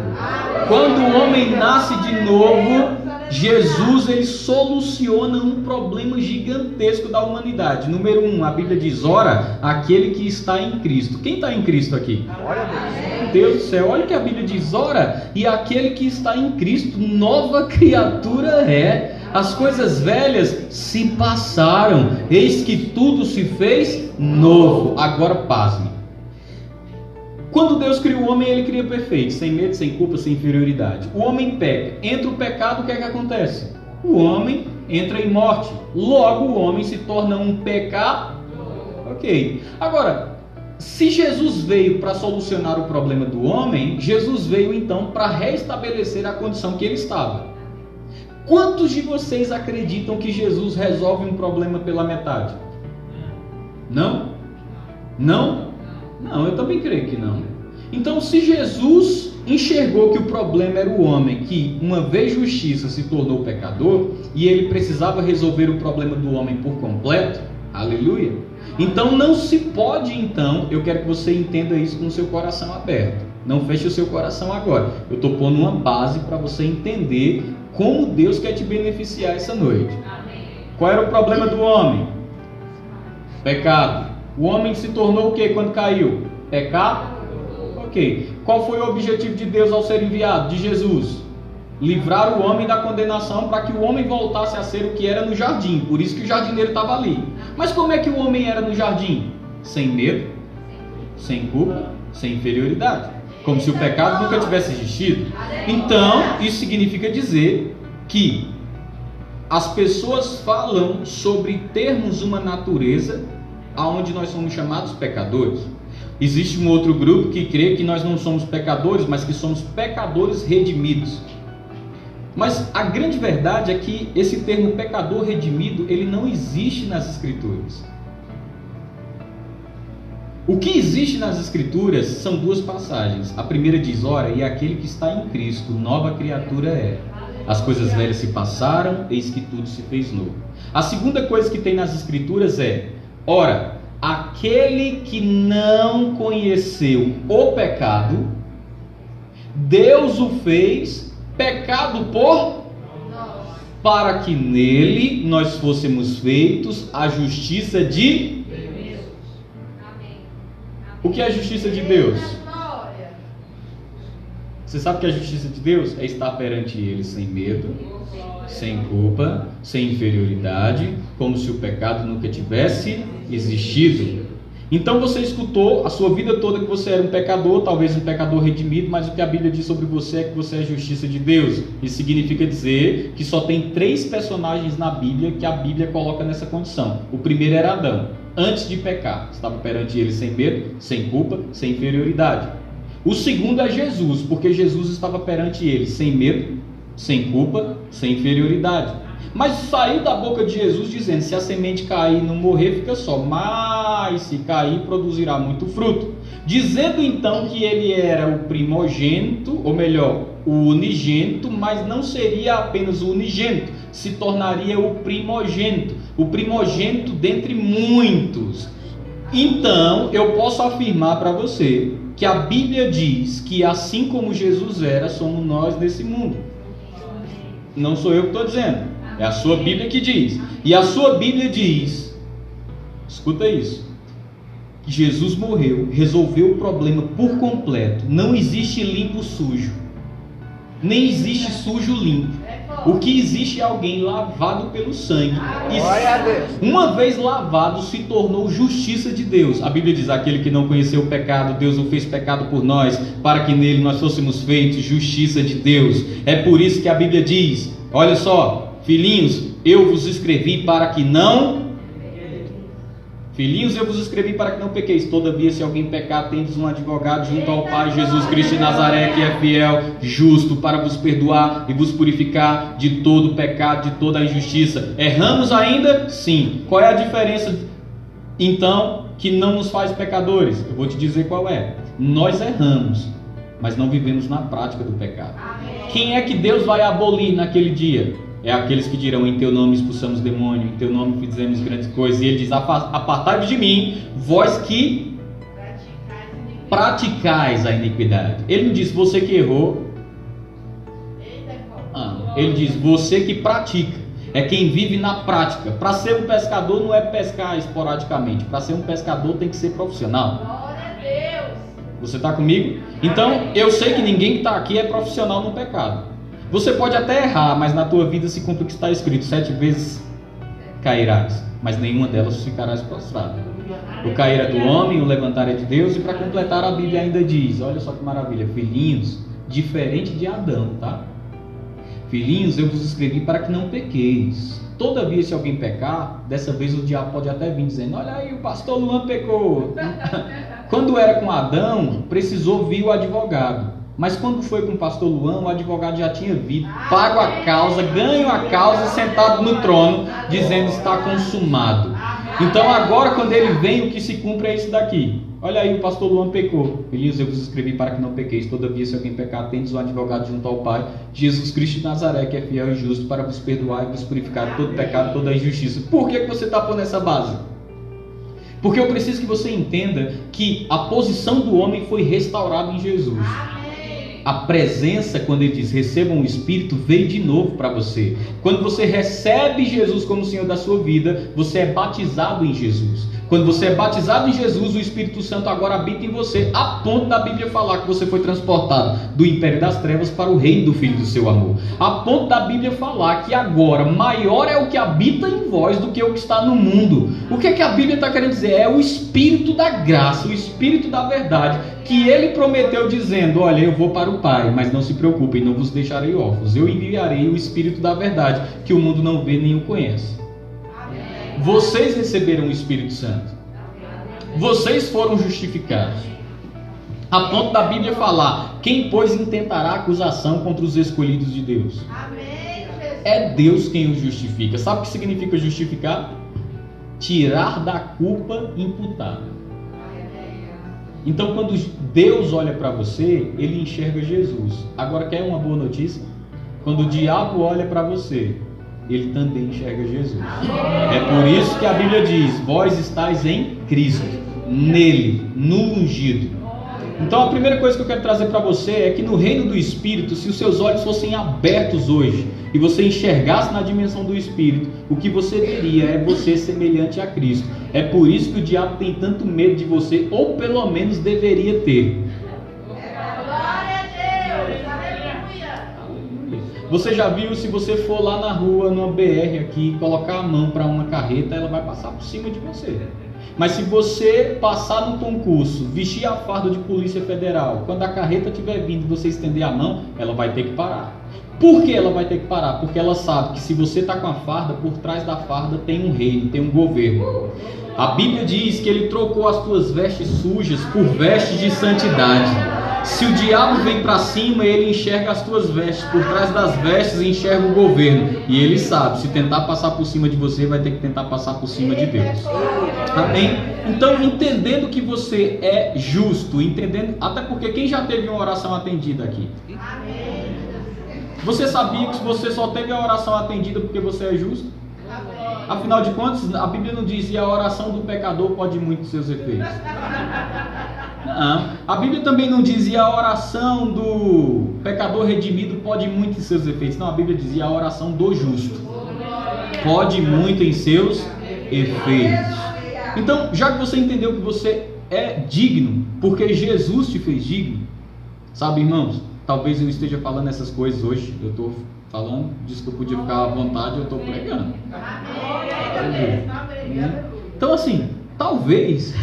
Quando o homem nasce de novo, Jesus ele soluciona um problema gigantesco da humanidade. Número 1, a Bíblia diz: ora, aquele que está em Cristo. Quem está em Cristo aqui? Deus do céu, olha o que a Bíblia diz: ora, e aquele que está em Cristo, nova criatura é. As coisas velhas se passaram, eis que tudo se fez novo. Agora pasme. Quando Deus cria o homem, ele cria perfeito, sem medo, sem culpa, sem inferioridade. O homem peca. Entra o pecado, o que é que acontece? o homem entra em morte. Logo o homem se torna um pecador. Ok. Agora, se Jesus veio para solucionar o problema do homem, Jesus veio então para restabelecer a condição que ele estava. Quantos de vocês acreditam que Jesus resolve um problema pela metade? Não? Não? Não, eu também creio que não. Então, se Jesus enxergou que o problema era o homem, que uma vez justiça se tornou pecador, e ele precisava resolver o problema do homem por completo, aleluia, então não se pode, então, eu quero que você entenda isso com o seu coração aberto, não feche o seu coração agora, eu estou pondo uma base para você entender como Deus quer te beneficiar essa noite. Qual era o problema do homem? Pecado. O homem se tornou o que quando caiu? Pecado? Ok. Qual foi o objetivo de Deus ao ser enviado? De Jesus? Livrar o homem da condenação para que o homem voltasse a ser o que era no jardim. Por isso que o jardineiro estava ali. Mas como é que o homem era no jardim? Sem medo, sem culpa, sem inferioridade. Como se o pecado nunca tivesse existido. Então, isso significa dizer que as pessoas falam sobre termos uma natureza aonde nós somos chamados pecadores. Existe um outro grupo que crê que nós não somos pecadores, mas que somos pecadores redimidos. Mas a grande verdade é que esse termo pecador redimido, ele não existe nas Escrituras. O que existe nas Escrituras são duas passagens. A primeira diz, ora, e aquele que está em Cristo, nova criatura é. As coisas velhas se passaram, eis que tudo se fez novo. A segunda coisa que tem nas Escrituras é, ora, aquele que não conheceu o pecado, Deus o fez pecado por nós, para que nele nós fôssemos feitos a justiça de Deus. O que é a justiça de Deus? Você sabe que a justiça de Deus é estar perante Ele sem medo, sem culpa, sem inferioridade, como se o pecado nunca tivesse existido. Então você escutou a sua vida toda que você era um pecador, talvez um pecador redimido, mas o que a Bíblia diz sobre você é que você é a justiça de Deus. Isso significa dizer que só tem 3 personagens na Bíblia que a Bíblia coloca nessa condição. O primeiro era Adão, antes de pecar, estava perante ele sem medo, sem culpa, sem inferioridade. O segundo é Jesus, porque Jesus estava perante ele sem medo, sem culpa, sem inferioridade. Mas saiu da boca de Jesus dizendo, se a semente cair e não morrer, fica só, mas se cair, produzirá muito fruto. Dizendo então que ele era o primogênito, ou melhor, o unigênito, mas não seria apenas o unigênito, se tornaria o primogênito dentre muitos. Então, eu posso afirmar para você que a Bíblia diz que assim como Jesus era, somos nós nesse mundo. Não sou eu que estou dizendo. É a sua Bíblia que diz. E a sua Bíblia diz, escuta isso, que Jesus morreu, resolveu o problema por completo. Não existe limpo sujo, nem existe sujo limpo. O que existe é alguém lavado pelo sangue. E uma vez lavado, se tornou justiça de Deus. A Bíblia diz, aquele que não conheceu o pecado, Deus o fez pecado por nós, para que nele nós fôssemos feitos justiça de Deus. É por isso que a Bíblia diz, olha só, filhinhos, eu vos escrevi para que não... Filhinhos, eu vos escrevi para que não pequeis. Todavia, se alguém pecar, tendes um advogado junto ao Pai, Jesus Cristo de Nazaré, que é fiel, justo, para vos perdoar e vos purificar de todo pecado, de toda injustiça. Erramos ainda? Sim. Qual é a diferença, então, que não nos faz pecadores? Eu vou te dizer qual é. Nós erramos, mas não vivemos na prática do pecado. Quem é que Deus vai abolir naquele dia? É aqueles que dirão, em teu nome expulsamos demônio, em teu nome fizemos grandes coisas. E ele diz, apartai-vos de mim, vós que praticais a iniquidade. Ele não diz, você que errou. Ele diz, você que pratica. É quem vive na prática. Para ser um pescador não é pescar esporadicamente. Para ser um pescador tem que ser profissional. Glória a Deus. Você está comigo? Então, eu sei que ninguém que está aqui é profissional no pecado. Você pode até errar, mas na tua vida se cumpre o que está escrito, 7 vezes cairás, mas nenhuma delas ficarás prostrado. O cair é do homem, o levantar é de Deus. E para completar, a Bíblia ainda diz, olha só que maravilha, filhinhos, diferente de Adão, tá? filhinhos, eu vos escrevi para que não pequeis. Todavia, se alguém pecar, dessa vez o diabo pode até vir dizendo: olha aí, o pastor Luan pecou. Quando era com Adão, precisou vir o advogado. Mas quando foi com o pastor Luan, o advogado já tinha vindo, pago a causa, ganho a causa, sentado no trono, dizendo: está consumado. Então agora, quando ele vem, o que se cumpre é isso daqui. Olha aí, o pastor Luan pecou. Filhinhos, eu vos escrevi para que não pequeis. Todavia, se alguém pecar, tendes um advogado junto ao Pai, Jesus Cristo de Nazaré, que é fiel e justo para vos perdoar e vos purificar de todo pecado, toda injustiça. Por que você está pondo essa base? Porque eu preciso que você entenda que a posição do homem foi restaurada em Jesus. A presença, quando ele diz recebam o Espírito, veio de novo para você. Quando você recebe Jesus como Senhor da sua vida, você é batizado em Jesus. Quando você é batizado em Jesus, o Espírito Santo agora habita em você, a ponto da Bíblia falar que você foi transportado do império das trevas para o reino do Filho do seu amor. A ponto da Bíblia falar que agora maior é o que habita em vós do que o que está no mundo. O que é que a Bíblia está querendo dizer? É o Espírito da graça, o Espírito da verdade, que ele prometeu dizendo: olha, eu vou para o Pai, mas não se preocupem, não vos deixarei órfãos. Eu enviarei o Espírito da verdade, que o mundo não vê nem o conhece. Vocês receberam o Espírito Santo. Vocês foram justificados. A ponto da Bíblia falar: quem, pois, intentará acusação contra os escolhidos de Deus? É Deus quem os justifica. Sabe o que significa justificar? Tirar da culpa imputada. Então, quando Deus olha para você, ele enxerga Jesus. Agora, quer uma boa notícia? Quando o diabo olha para você, ele também enxerga Jesus. É por isso que a Bíblia diz: vós estáis em Cristo, nele, no ungido. Então a primeira coisa que eu quero trazer para você é que no reino do Espírito, se os seus olhos fossem abertos hoje e você enxergasse na dimensão do Espírito, o que você veria é você semelhante a Cristo. É por isso que o diabo tem tanto medo de você, ou pelo menos deveria ter. Você já viu, se você for lá na rua, numa BR aqui, colocar a mão para uma carreta, ela vai passar por cima de você. Mas se você passar no concurso, vestir a farda de Polícia Federal, quando a carreta estiver vindo e você estender a mão, ela vai ter que parar. Por que ela vai ter que parar? Porque ela sabe que se você está com a farda, por trás da farda tem um reino, tem um governo. A Bíblia diz que ele trocou as tuas vestes sujas por vestes de santidade. Se o diabo vem para cima, ele enxerga as tuas vestes. Por trás das vestes enxerga o governo. E ele sabe, se tentar passar por cima de você, vai ter que tentar passar por cima de Deus. Amém? Então, entendendo que você é justo, entendendo, até porque quem já teve uma oração atendida aqui? Você sabia que você só teve a oração atendida porque você é justo? Afinal de contas, a Bíblia não diz: e a oração do pecador pode muito seus efeitos. Não. A Bíblia também não diz: e a oração do pecador redimido pode muito em seus efeitos. Não, a Bíblia diz: e a oração do justo pode muito em seus efeitos. Então, já que você entendeu que você é digno, porque Jesus te fez digno, sabe, irmãos, talvez eu esteja falando essas coisas hoje, eu estou falando, disse que eu podia ficar à vontade, eu estou pregando. Então, assim, talvez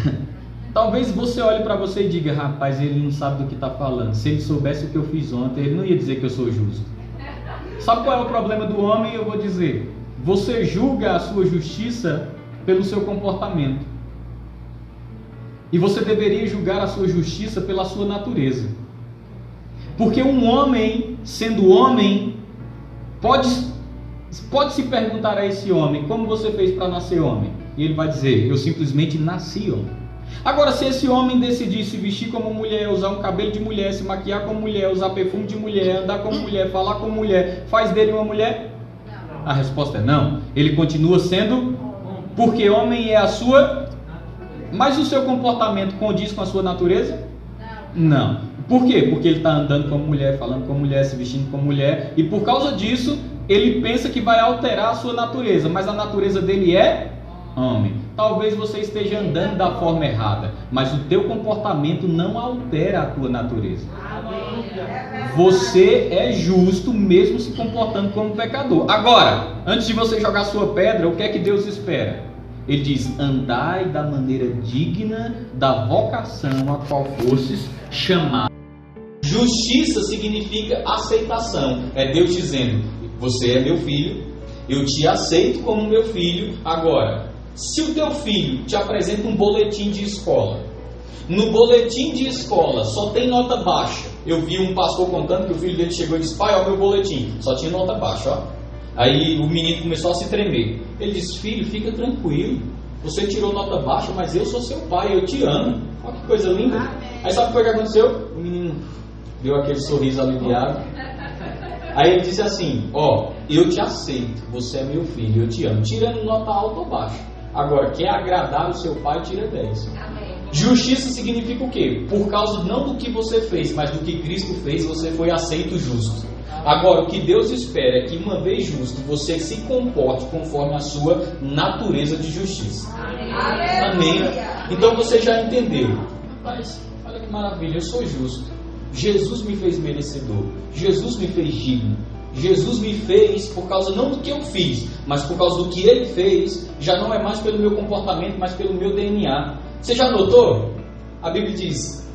você olhe para você e diga: rapaz, ele não sabe do que está falando. Se ele soubesse o que eu fiz ontem, ele não ia dizer que eu sou justo. Sabe qual é o problema do homem? Eu vou dizer: você julga a sua justiça pelo seu comportamento. E você deveria julgar a sua justiça pela sua natureza. Porque um homem, sendo homem, pode se perguntar a esse homem: como você fez para nascer homem? E ele vai dizer: eu simplesmente nasci homem. Agora, se esse homem decidir se vestir como mulher, usar um cabelo de mulher, se maquiar como mulher, usar perfume de mulher, andar como mulher, falar como mulher, faz dele uma mulher? A resposta é não. Ele continua sendo, porque homem é a sua. Mas o seu comportamento condiz com a sua natureza? Não. Por quê? Porque ele está andando como mulher, falando como mulher, se vestindo como mulher, e por causa disso ele pensa que vai alterar a sua natureza, mas a natureza dele é homem. Talvez você esteja andando da forma errada, mas o teu comportamento não altera a tua natureza. Você é justo mesmo se comportando como pecador. Agora, antes de você jogar sua pedra, o que é que Deus espera? Ele diz: andai da maneira digna da vocação a qual fostes chamados. Justiça significa aceitação. É Deus dizendo: você é meu filho, eu te aceito como meu filho. Agora, se o teu filho te apresenta um boletim de escola, no boletim de escola só tem nota baixa. Eu vi um pastor contando que o filho dele chegou e disse: pai, ó meu boletim, só tinha nota baixa, ó. Aí o menino começou a se tremer. Ele disse: filho, fica tranquilo, você tirou nota baixa, mas eu sou seu pai, eu te amo. Olha que coisa linda. Aí sabe o que aconteceu? O menino deu aquele sorriso aliviado. Aí ele disse assim: ó, eu te aceito, você é meu filho, eu te amo, tirando nota alta ou baixa. Agora, quer agradar o seu pai, tira 10. Amém. Justiça significa o quê? Por causa não do que você fez, mas do que Cristo fez, você foi aceito justo. Agora, o que Deus espera é que, uma vez justo, você se comporte conforme a sua natureza de justiça. Amém. Amém. Então você já entendeu. Mas, olha que maravilha, eu sou justo. Jesus me fez merecedor. Jesus me fez digno. Jesus me fez por causa não do que eu fiz, mas por causa do que Ele fez. Já não é mais pelo meu comportamento, mas pelo meu DNA. Você já notou? A Bíblia diz: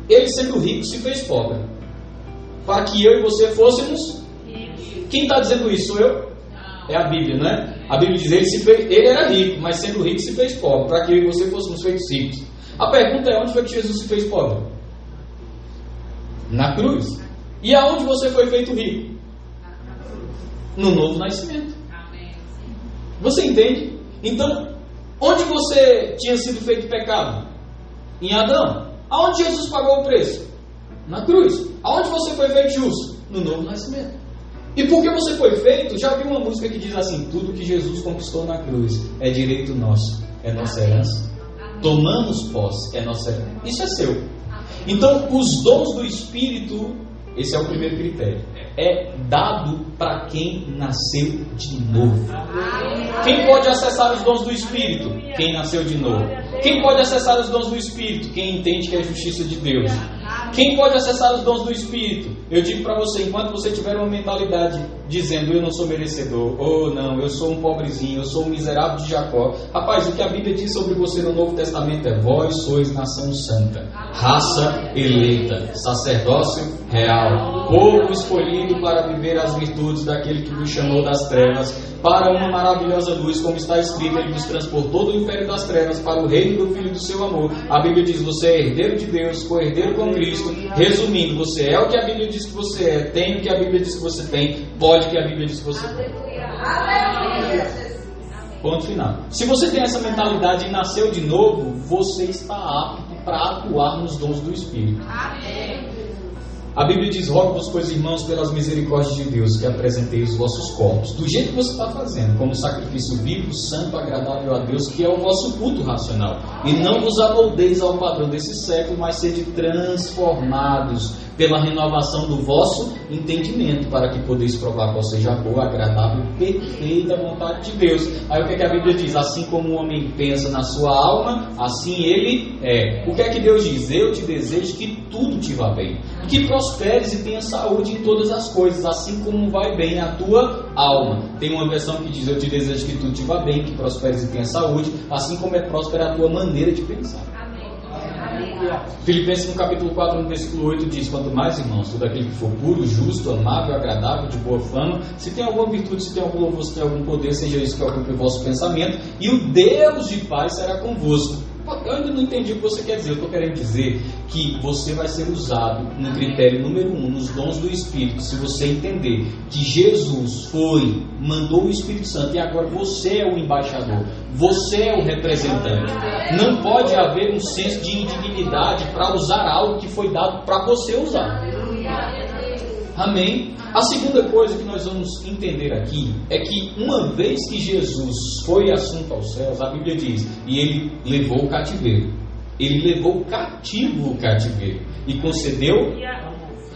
Ele sendo rico se fez pobre, para que eu e você fôssemos. Quem está dizendo isso? Sou eu? É a Bíblia, não é? A Bíblia diz: ele era rico, mas sendo rico se fez pobre, para que eu e você fôssemos feitos ricos. A pergunta é: onde foi que Jesus se fez pobre? Na cruz. E aonde você foi feito rico? No novo nascimento. Você entende? Então, onde você tinha sido feito pecado? Em Adão. Aonde Jesus pagou o preço? Na cruz. Aonde você foi feito justo? No novo nascimento. E por que você foi feito? Já vi uma música que diz assim: tudo que Jesus conquistou na cruz é direito nosso, é nossa herança. Tomamos posse, é nossa herança. Isso é seu. Então, os dons do Espírito, esse é o primeiro critério, é dado para quem nasceu de novo. Quem pode acessar os dons do Espírito? Quem nasceu de novo. Quem pode acessar os dons do Espírito? Quem entende que é a justiça de Deus. Quem pode acessar os dons do Espírito? Eu digo para você, enquanto você tiver uma mentalidade dizendo: eu não sou merecedor, ou não, eu sou um pobrezinho, eu sou um miserável de Jacó. Rapaz, o que a Bíblia diz sobre você no Novo Testamento é: vós sois nação santa, raça eleita, sacerdócio real, povo escolhido para viver as virtudes daquele que vos chamou das trevas para uma maravilhosa luz, como está escrito: Ele vos transportou do império das trevas para o reino do Filho do seu amor. A Bíblia diz: você é herdeiro de Deus, co-herdeiro com Cristo. Resumindo, você é o que a Bíblia diz que você é, tem o que a Bíblia diz que você tem, pode o que a Bíblia diz que você tem. Ponto final. Se você tem essa mentalidade e nasceu de novo, você está apto para atuar nos dons do Espírito. Amém. A Bíblia diz: rogo-vos, pois, irmãos, pelas misericórdias de Deus, que apresentei os vossos corpos, do jeito que você está fazendo, como sacrifício vivo, santo, agradável a Deus, que é o vosso culto racional. E não vos amoldeis ao padrão desse século, mas sede transformados pela renovação do vosso entendimento, para que podeis provar qual seja a boa, agradável e perfeita vontade de Deus. Aí o que é que a Bíblia diz? Assim como o homem pensa na sua alma, assim ele é. O que é que Deus diz? Eu te desejo que tudo te vá bem, que prosperes e tenha saúde em todas as coisas, assim como vai bem a tua alma. Tem uma versão que diz: eu te desejo que tudo te vá bem, que prosperes e tenha saúde, assim como é próspera a tua maneira de pensar. Filipenses no capítulo 4, no versículo 8 diz: quanto mais, irmãos, tudo aquilo que for puro, justo, amável, agradável, de boa fama, se tem alguma virtude, se tem algum louvor, se tem algum poder, seja isso que ocupe o vosso pensamento, e o Deus de paz será convosco. Eu ainda não entendi o que você quer dizer. Eu estou querendo dizer que você vai ser usado no critério número 1, nos dons do Espírito, se você entender que Jesus mandou o Espírito Santo, e agora você é o embaixador, você é o representante. Não pode haver um senso de indignidade para usar algo que foi dado para você usar. Amém? A segunda coisa que nós vamos entender aqui é que, uma vez que Jesus foi assunto aos céus, a Bíblia diz: e ele levou o cativeiro. Ele levou cativo o cativeiro e concedeu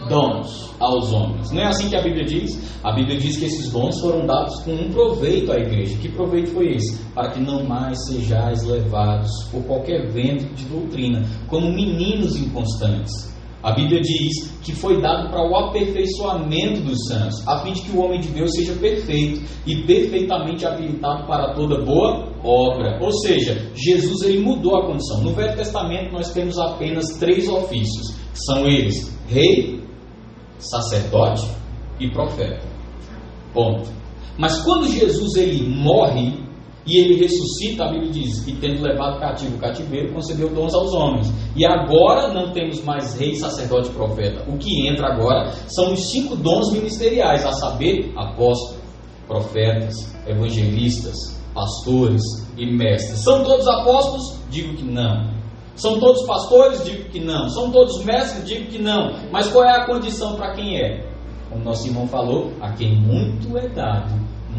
dons aos homens. Não é assim que a Bíblia diz? A Bíblia diz que esses dons foram dados com um proveito à igreja. Que proveito foi esse? Para que não mais sejais levados por qualquer vento de doutrina, como meninos inconstantes. A Bíblia diz que foi dado para o aperfeiçoamento dos santos, a fim de que o homem de Deus seja perfeito e perfeitamente habilitado para toda boa obra. Ou seja, Jesus ele mudou a condição. No Velho Testamento nós temos apenas 3 ofícios, que são eles: rei, sacerdote e profeta. Ponto. Mas quando Jesus ele morre e ele ressuscita, a Bíblia diz que tendo levado cativo o cativeiro, concedeu dons aos homens. E agora não temos mais rei, sacerdote e profeta. O que entra agora são os 5 dons ministeriais, a saber, apóstolos, profetas, evangelistas, pastores e mestres. São todos apóstolos? Digo que não. São todos pastores? Digo que não. São todos mestres? Digo que não. Mas qual é a condição para quem é? Como nosso irmão falou, a quem muito é dado,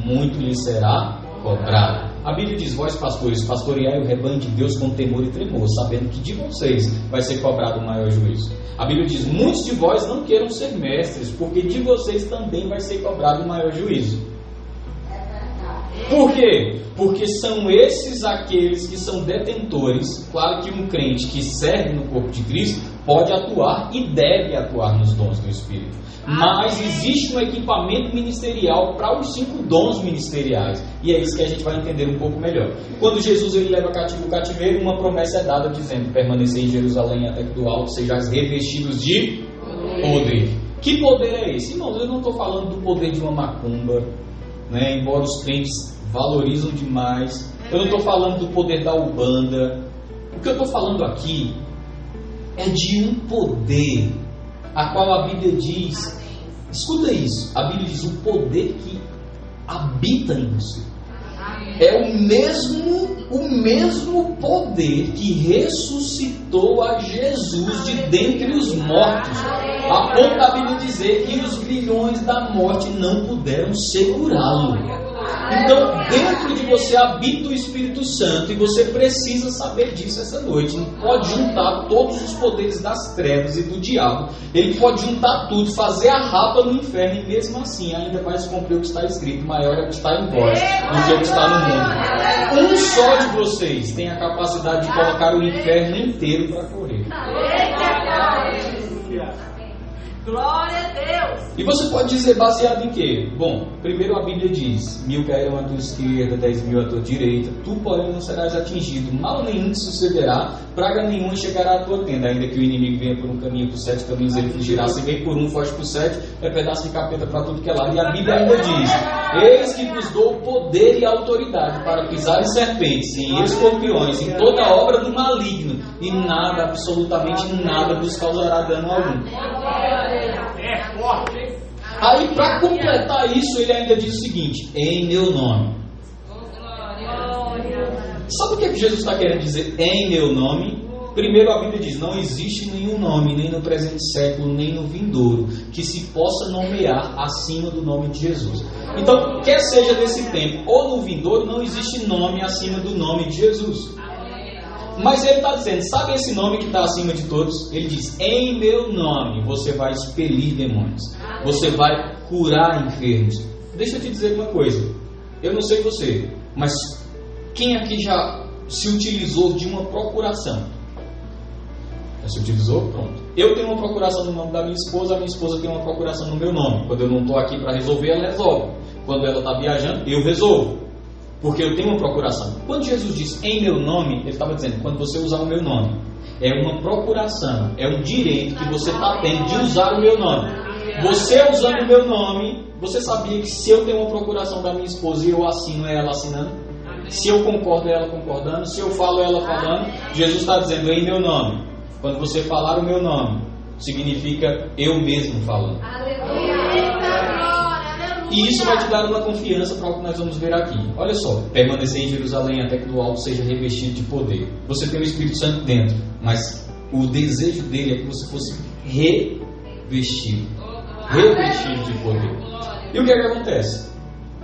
muito lhe será cobrado. A Bíblia diz: vós pastores, pastoreai o rebanho de Deus com temor e tremor, sabendo que de vocês vai ser cobrado o maior juízo. A Bíblia diz: muitos de vós não queiram ser mestres, porque de vocês também vai ser cobrado o maior juízo. Por quê? Porque são esses aqueles que são detentores. Claro que um crente que serve no corpo de Cristo pode atuar e deve atuar nos dons do Espírito. Mas existe um equipamento ministerial para os 5 dons ministeriais. E é isso que a gente vai entender um pouco melhor. Quando Jesus ele leva cativo o cativeiro, uma promessa é dada dizendo: permanecer em Jerusalém até que do alto sejais revestidos de poder. Que poder é esse? Irmãos, eu não estou falando do poder de uma macumba, né? Embora os crentes valorizam demais. Eu não estou falando do poder da Umbanda. O que eu estou falando aqui é de um poder a qual a Bíblia diz, escuta isso, a Bíblia diz: o poder que habita em você. É o mesmo poder que ressuscitou a Jesus de dentre os mortos, a ponto da Bíblia dizer que os grilhões da morte não puderam segurá-lo. Então, dentro de você habita o Espírito Santo, e você precisa saber disso essa noite. Não pode juntar todos os poderes das trevas e do diabo. Ele pode juntar tudo, fazer a rapa no inferno, e mesmo assim ainda vai se cumprir o que está escrito: maior é o que está em vós do que o que está no mundo. Um só de vocês tem a capacidade de colocar o inferno inteiro para correr. Glória a Deus! E você pode dizer baseado em quê? Bom, primeiro a Bíblia diz: 1000 cairão à tua esquerda, 10.000 à tua direita, tu porém não serás atingido, mal nenhum te sucederá, praga nenhuma chegará à tua tenda. Ainda que o inimigo venha por um caminho, por 7 caminhos ele fugirá, se vem por um, foge por 7, é pedaço de capeta para tudo que é lado. E a Bíblia ainda diz: eis que vos dou poder e autoridade para pisar em serpentes, em escorpiões, em toda a obra do maligno, e nada, absolutamente nada, vos causará dano algum. É forte, hein? Aí, para completar isso, ele ainda diz o seguinte: em meu nome. Sabe o que Jesus está querendo dizer em meu nome? Primeiro a Bíblia diz: não existe nenhum nome, nem no presente século, nem no vindouro, que se possa nomear acima do nome de Jesus. Então, quer seja nesse tempo ou no vindouro, não existe nome acima do nome de Jesus. Mas ele está dizendo: sabe esse nome que está acima de todos? Ele diz: em meu nome você vai expelir demônios, você vai curar enfermos. Deixa eu te dizer uma coisa, eu não sei você, mas quem aqui já se utilizou de uma procuração? Já se utilizou? Pronto. Eu tenho uma procuração no nome da minha esposa, a minha esposa tem uma procuração no meu nome. Quando eu não estou aqui para resolver, ela resolve. Quando ela está viajando, eu resolvo, porque eu tenho uma procuração. Quando Jesus diz em meu nome, ele estava dizendo: quando você usar o meu nome, é uma procuração, é um direito que você está tendo de usar o meu nome. Você usando o meu nome, você sabia que se eu tenho uma procuração da minha esposa e eu assino, é ela assinando? Se eu concordo, é ela concordando? Se eu falo, é ela falando? Jesus está dizendo em meu nome. Quando você falar o meu nome, significa eu mesmo falando. E isso vai te dar uma confiança para o que nós vamos ver aqui. Olha só: permanecer em Jerusalém até que do alto seja revestido de poder. Você tem o Espírito Santo dentro, mas o desejo dele é que você fosse revestido de poder. E o que é que acontece?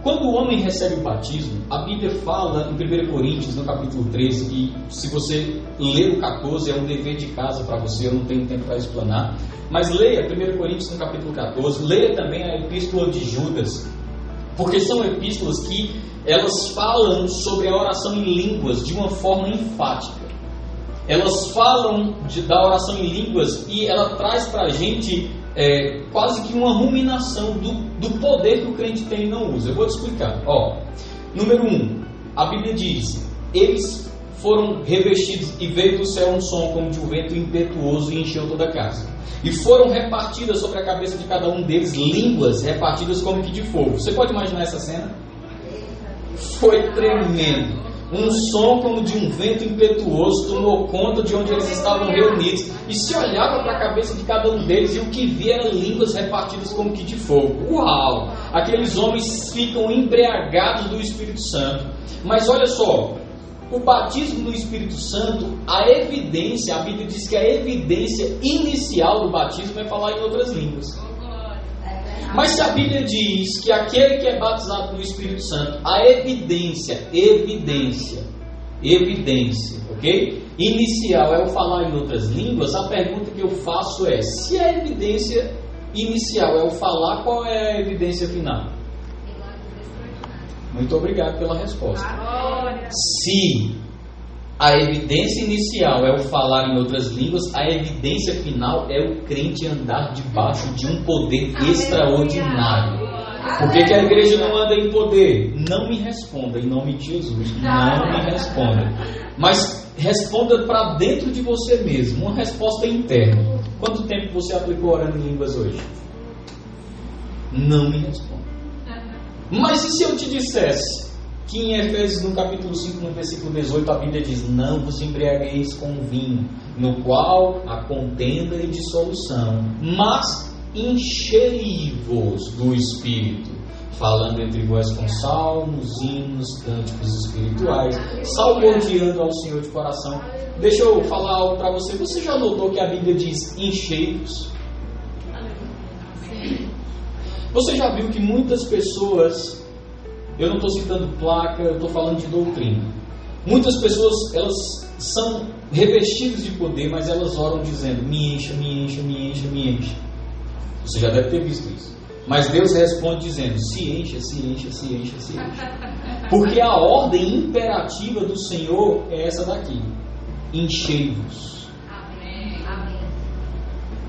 Quando o homem recebe o batismo, a Bíblia fala em 1 Coríntios, no capítulo 13, que se você ler o 14, é um dever de casa para você, eu não tenho tempo para explanar, mas leia 1 Coríntios no capítulo 14, leia também a Epístola de Judas, porque são epístolas que elas falam sobre a oração em línguas de uma forma enfática. Elas falam da oração em línguas e ela traz para a gente quase que uma ruminação do poder que o crente tem e não usa. Eu vou te explicar. Número 1, a Bíblia diz: eles foram revestidos, e veio do céu um som como de um vento impetuoso e encheu toda a casa. E foram repartidas sobre a cabeça de cada um deles línguas repartidas como que de fogo. Você pode imaginar essa cena? Foi tremendo. Um som como de um vento impetuoso tomou conta de onde eles estavam reunidos e se olhava para a cabeça de cada um deles, e o que via eram línguas repartidas como que de fogo. Uau! Aqueles homens ficam embriagados do Espírito Santo. Mas olha só, o batismo no Espírito Santo, a evidência, a Bíblia diz que a evidência inicial do batismo é falar em outras línguas. Mas se a Bíblia diz que aquele que é batizado no Espírito Santo, a evidência, ok? Inicial é o falar em outras línguas, a pergunta que eu faço é, se a evidência inicial é o falar, qual é a evidência final? Muito obrigado pela resposta. Se a evidência inicial é o falar em outras línguas, a evidência final é o crente andar debaixo de um poder extraordinário. Por que a igreja não anda em poder? Não me responda, em nome de Jesus. Não me responda. Mas responda para dentro de você mesmo, uma resposta interna. Quanto tempo você aplicou orando em línguas hoje? Não me responda. Mas e se eu te dissesse que em Efésios, no capítulo 5, no versículo 18, a Bíblia diz: não vos embriagueis com vinho, no qual há contenda e dissolução, mas enchei-vos do Espírito, falando entre vós com salmos, hinos, cânticos espirituais, salmodiando ao Senhor de coração. Deixa eu falar algo para você. Você já notou que a Bíblia diz enchei-vos? Você já viu que muitas pessoas, eu não estou citando placa, eu estou falando de doutrina. Muitas pessoas, elas são revestidas de poder, mas elas oram dizendo: me encha, me encha, me encha, me encha. Você já deve ter visto isso. Mas Deus responde dizendo: se encha, se encha, se encha, se encha. Porque a ordem imperativa do Senhor é essa daqui: enchei-vos.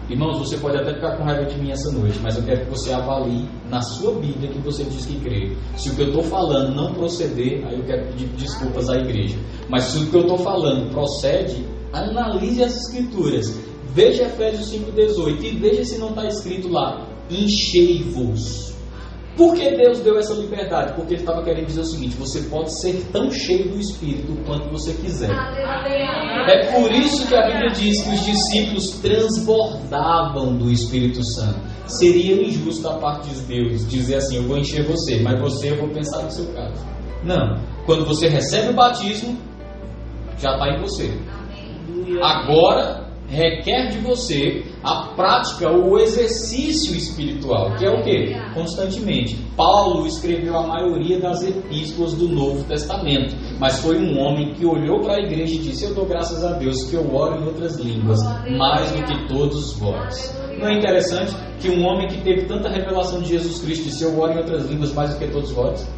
Irmãos, você pode até ficar com raiva de mim essa noite, mas eu quero que você avalie na sua Bíblia que você diz que crê. Se o que eu estou falando não proceder, aí eu quero pedir desculpas à igreja. Mas se o que eu estou falando procede, analise as Escrituras. Veja Efésios 5,18 e veja se não está escrito lá: enchei-vos. Por que Deus deu essa liberdade? Porque Ele estava querendo dizer o seguinte: você pode ser tão cheio do Espírito quanto você quiser. É por isso que a Bíblia diz que os discípulos transbordavam do Espírito Santo. Seria injusto da parte de Deus dizer assim: eu vou encher você, mas você eu vou pensar no seu caso. Não. Quando você recebe o batismo, já está em você. Agora requer de você a prática, o exercício espiritual, que é o quê? Constantemente. Paulo escreveu a maioria das epístolas do Novo Testamento, mas foi um homem que olhou para a igreja e disse: eu dou graças a Deus que eu oro em outras línguas, mais do que todos vós. Não é interessante que um homem que teve tanta revelação de Jesus Cristo disse: eu oro em outras línguas mais do que todos vós?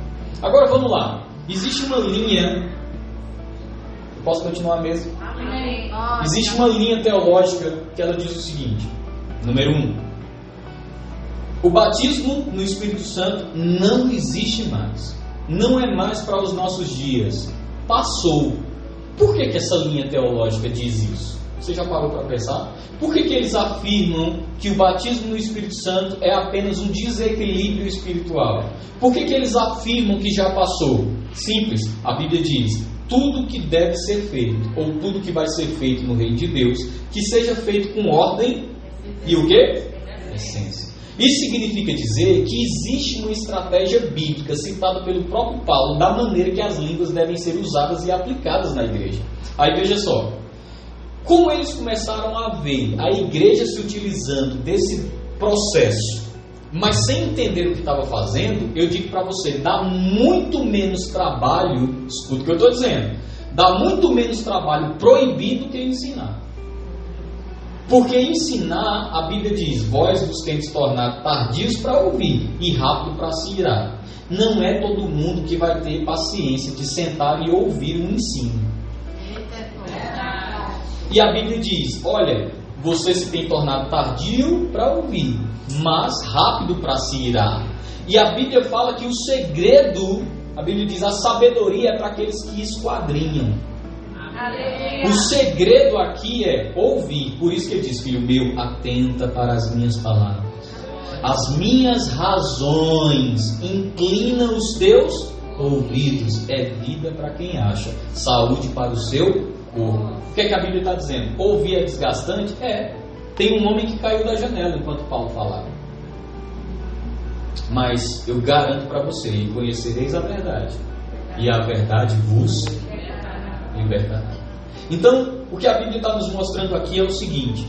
Agora vamos lá. Existe uma linha... Posso continuar mesmo? Existe uma linha teológica que ela diz o seguinte: número 1, o batismo no Espírito Santo não existe mais, não é mais para os nossos dias, passou. Por que essa linha teológica diz isso? Você já parou para pensar? Por que eles afirmam que o batismo no Espírito Santo é apenas um desequilíbrio espiritual? Por que eles afirmam que já passou? Simples, a Bíblia diz: tudo que deve ser feito, ou tudo que vai ser feito no reino de Deus, que seja feito com ordem e o quê? Essência. Isso significa dizer que existe uma estratégia bíblica citada pelo próprio Paulo da maneira que as línguas devem ser usadas e aplicadas na igreja. Aí veja só, como eles começaram a ver a igreja se utilizando desse processo, mas sem entender o que estava fazendo, eu digo para você, dá muito menos trabalho, escuta o que eu estou dizendo, dá muito menos trabalho proibido que ensinar. Porque ensinar, a Bíblia diz: vós vos tendes tornado tardios para ouvir e rápido para se irar. Não é todo mundo que vai ter paciência de sentar e ouvir um ensino. E a Bíblia diz: olha, você se tem tornado tardio para ouvir, mas rápido para se irar. E a Bíblia fala que o segredo, a Bíblia diz, a sabedoria é para aqueles que esquadrinham. Aleluia. O segredo aqui é ouvir. Por isso que ele diz: filho meu, atenta para as minhas palavras. As minhas razões, inclina os teus ouvidos. É vida para quem acha, saúde para o seu corpo. O que é que a Bíblia está dizendo? Ouvir é desgastante? É. Tem um homem que caiu da janela enquanto Paulo falava. Mas eu garanto para você: e conhecereis a verdade, e a verdade vos libertará. Então, o que a Bíblia está nos mostrando aqui é o seguinte: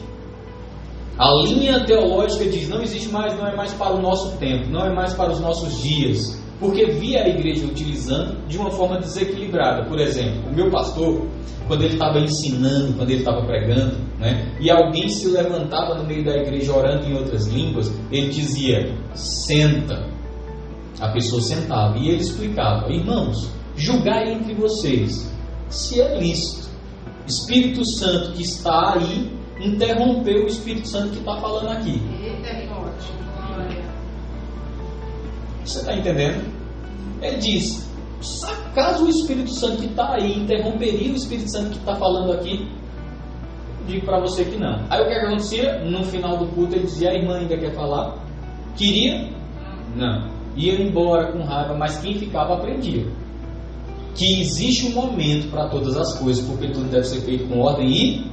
a linha teológica diz: não existe mais, não é mais para o nosso tempo, não é mais para os nossos dias, porque via a igreja utilizando de uma forma desequilibrada. Por exemplo, o meu pastor, quando ele estava ensinando, quando ele estava pregando, né, e alguém se levantava no meio da igreja orando em outras línguas, ele dizia: senta. A pessoa sentava e ele explicava: irmãos, julgai entre vocês se é lícito. Espírito Santo que está aí interrompeu o Espírito Santo que está falando aqui. Você está entendendo? Ele diz: acaso o Espírito Santo que está aí interromperia o Espírito Santo que está falando aqui? Digo para você que não. Aí o que acontecia? No final do culto ele dizia: a irmã ainda quer falar? Queria? Não. Ia embora com raiva, mas quem ficava aprendia. Que existe um momento para todas as coisas, porque tudo deve ser feito com ordem e...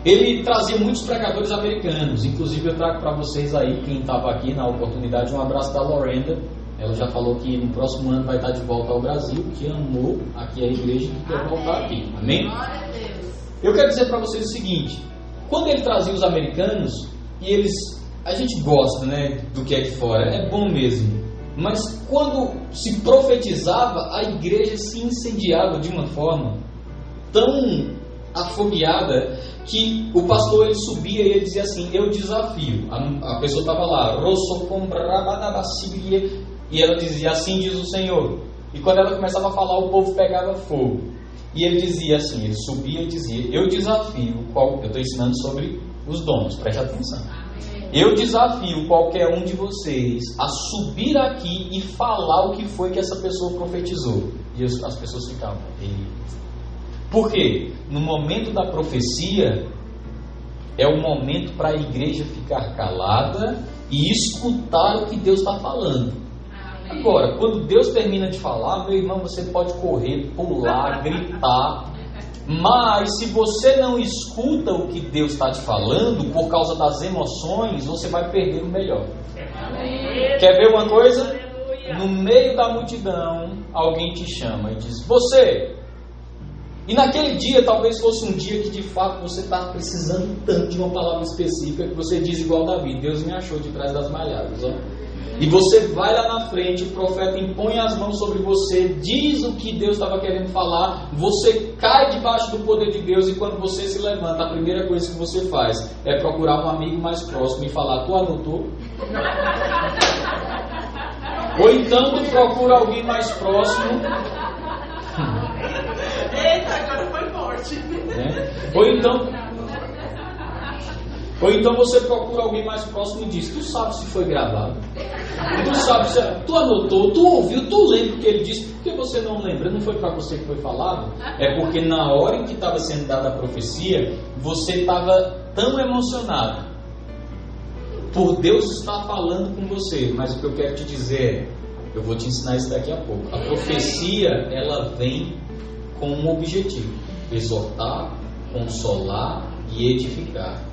Ele trazia muitos pregadores americanos. Inclusive eu trago para vocês aí, quem estava aqui na oportunidade, um abraço da Lorenda. Ela já falou que no próximo ano vai estar de volta ao Brasil, que amou aqui a igreja e que quer voltar aqui. Amém? Eu quero dizer para vocês o seguinte: quando ele trazia os americanos, e eles... A gente gosta, né, do que é de fora, é bom mesmo. Mas quando se profetizava, a igreja se incendiava de uma forma tão afogueada que o pastor ele subia e ele dizia assim: eu desafio. A pessoa estava lá, e ela dizia: assim diz o Senhor. E quando ela começava a falar, o povo pegava fogo. E ele dizia assim, ele subia e dizia: eu desafio, eu estou ensinando sobre os dons, preste atenção. Eu desafio qualquer um de vocês a subir aqui e falar o que foi que essa pessoa profetizou. E as pessoas ficavam: por quê? No momento da profecia é o momento para a igreja ficar calada e escutar o que Deus está falando. Agora, quando Deus termina de falar, meu irmão, você pode correr, pular, gritar. Mas se você não escuta o que Deus está te falando, por causa das emoções, você vai perder o melhor. Quer ver uma coisa? No meio da multidão, alguém te chama e diz: você. E naquele dia, talvez fosse um dia que de fato você estava precisando tanto de uma palavra específica, que você diz igual Davi: Deus me achou de trás das malhadas. Ó. E você vai lá na frente, o profeta impõe as mãos sobre você, diz o que Deus estava querendo falar, você cai debaixo do poder de Deus, e quando você se levanta, a primeira coisa que você faz é procurar um amigo mais próximo e falar: tu anotou? Ou então tu procura alguém mais próximo. Eita, agora foi forte. Ou então você procura alguém mais próximo e diz: tu sabe se foi gravado? Tu sabe se... Tu anotou, tu ouviu, tu lembra o que ele disse? Por que você não lembra? Não foi para você que foi falado? É porque na hora em que estava sendo dada a profecia, você estava tão emocionado por Deus estar falando com você. Mas o que eu quero te dizer é, eu vou te ensinar isso daqui a pouco. A profecia, ela vem com um objetivo: exortar, consolar e edificar.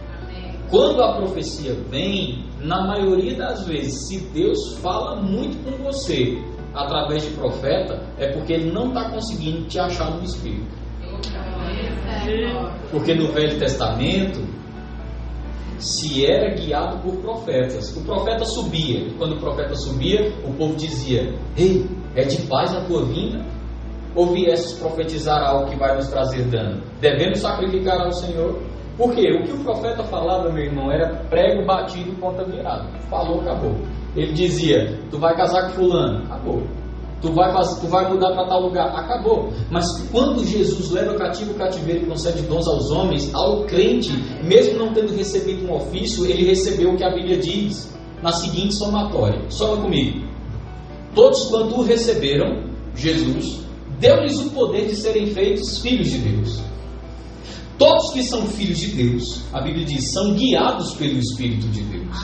Quando a profecia vem, na maioria das vezes, se Deus fala muito com você através de profeta, é porque Ele não está conseguindo te achar no Espírito. Porque no Velho Testamento se era guiado por profetas. O profeta subia, e quando o profeta subia, o povo dizia: ei, é de paz a tua vinda? Ou viesses profetizar algo que vai nos trazer dano? Devemos sacrificar ao Senhor? Por quê? O que o profeta falava, meu irmão, era prego batido e ponta virada. Falou, acabou. Ele dizia: tu vai casar com fulano? Acabou. Tu vai mudar para tal lugar? Acabou. Mas quando Jesus leva cativo o cativeiro e concede dons aos homens, ao crente, mesmo não tendo recebido um ofício, ele recebeu o que a Bíblia diz na seguinte somatória. Soma comigo. Todos quanto o receberam, Jesus deu-lhes o poder de serem feitos filhos de Deus. Todos que são filhos de Deus, a Bíblia diz, são guiados pelo Espírito de Deus.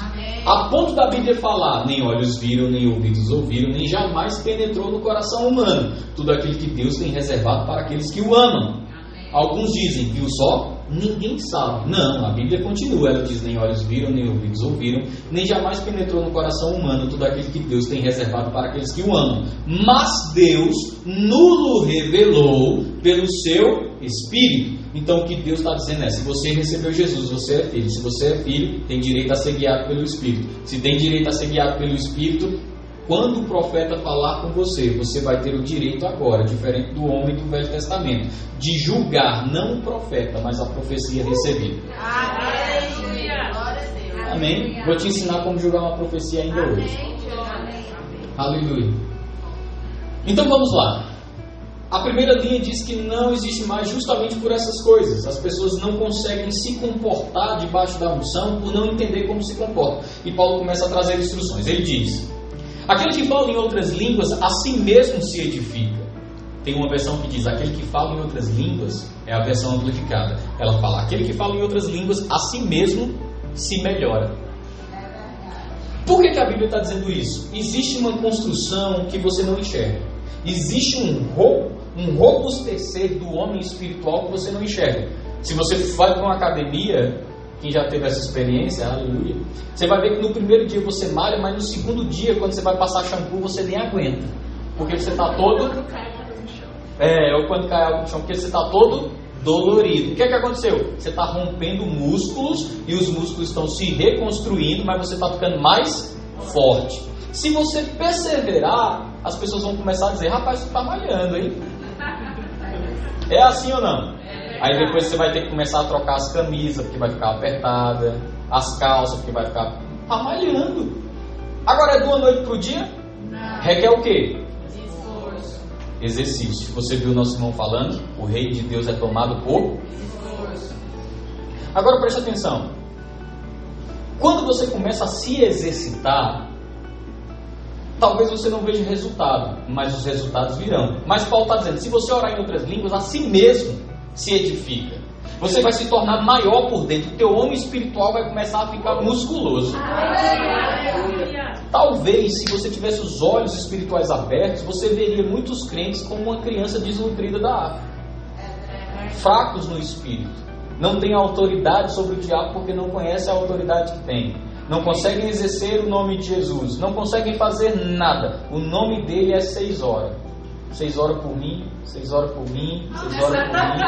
A ponto da Bíblia falar, nem olhos viram, nem ouvidos ouviram, nem jamais penetrou no coração humano tudo aquilo que Deus tem reservado para aqueles que o amam. Alguns dizem, viu só? Ninguém sabe. Não, a Bíblia continua, ela diz, nem olhos viram, nem ouvidos ouviram, nem jamais penetrou no coração humano tudo aquilo que Deus tem reservado para aqueles que o amam. Mas Deus nulo revelou pelo seu Espírito. Então o que Deus está dizendo é, se você recebeu Jesus, você é filho. Se você é filho, tem direito a ser guiado pelo Espírito. Se tem direito a ser guiado pelo Espírito, quando o profeta falar com você, você vai ter o direito agora, diferente do homem do Velho Testamento, de julgar não o profeta, mas a profecia recebida. Amém? Vou te ensinar como julgar uma profecia ainda hoje. Aleluia. Então vamos lá. A primeira linha diz que não existe mais justamente por essas coisas. As pessoas não conseguem se comportar debaixo da unção por não entender como se comportam. E Paulo começa a trazer instruções. Ele diz, aquele que fala em outras línguas, a si mesmo se edifica. Tem uma versão que diz, aquele que fala em outras línguas, é a versão amplificada. Ela fala, aquele que fala em outras línguas, a si mesmo se melhora. Por que a Bíblia está dizendo isso? Existe uma construção que você não enxerga. Existe um robustecer do homem espiritual que você não enxerga. Se você vai para uma academia, quem já teve essa experiência, aleluia, você vai ver que no primeiro dia você malha, mas no segundo dia, quando você vai passar shampoo, você nem aguenta. Porque você está todo... ou quando cai algo no chão, porque você está todo dolorido. O que aconteceu? Você está rompendo músculos e os músculos estão se reconstruindo, mas você está ficando mais forte. Se você perseverar, as pessoas vão começar a dizer, rapaz, você está malhando, hein? É assim ou não? Aí depois você vai ter que começar a trocar as camisas, porque vai ficar apertada, as calças, porque vai ficar... Está malhando. Agora é de uma noite para o dia? Não. Requer o quê? Esforço. Exercício. Você viu o nosso irmão falando? O reino de Deus é tomado por esforço. Agora preste atenção. Quando você começa a se exercitar, talvez você não veja resultado, mas os resultados virão. Mas Paulo está dizendo, se você orar em outras línguas, a si mesmo se edifica. Você vai se tornar maior por dentro. O teu homem espiritual vai começar a ficar musculoso. Talvez, se você tivesse os olhos espirituais abertos, você veria muitos crentes como uma criança desnutrida da África. Fracos no espírito. Não tem autoridade sobre o diabo porque não conhece a autoridade que tem. Não conseguem exercer o nome de Jesus. Não conseguem fazer nada. O nome dele é 6 horas. 6 horas por mim, 6 horas por mim, 6 horas por mim.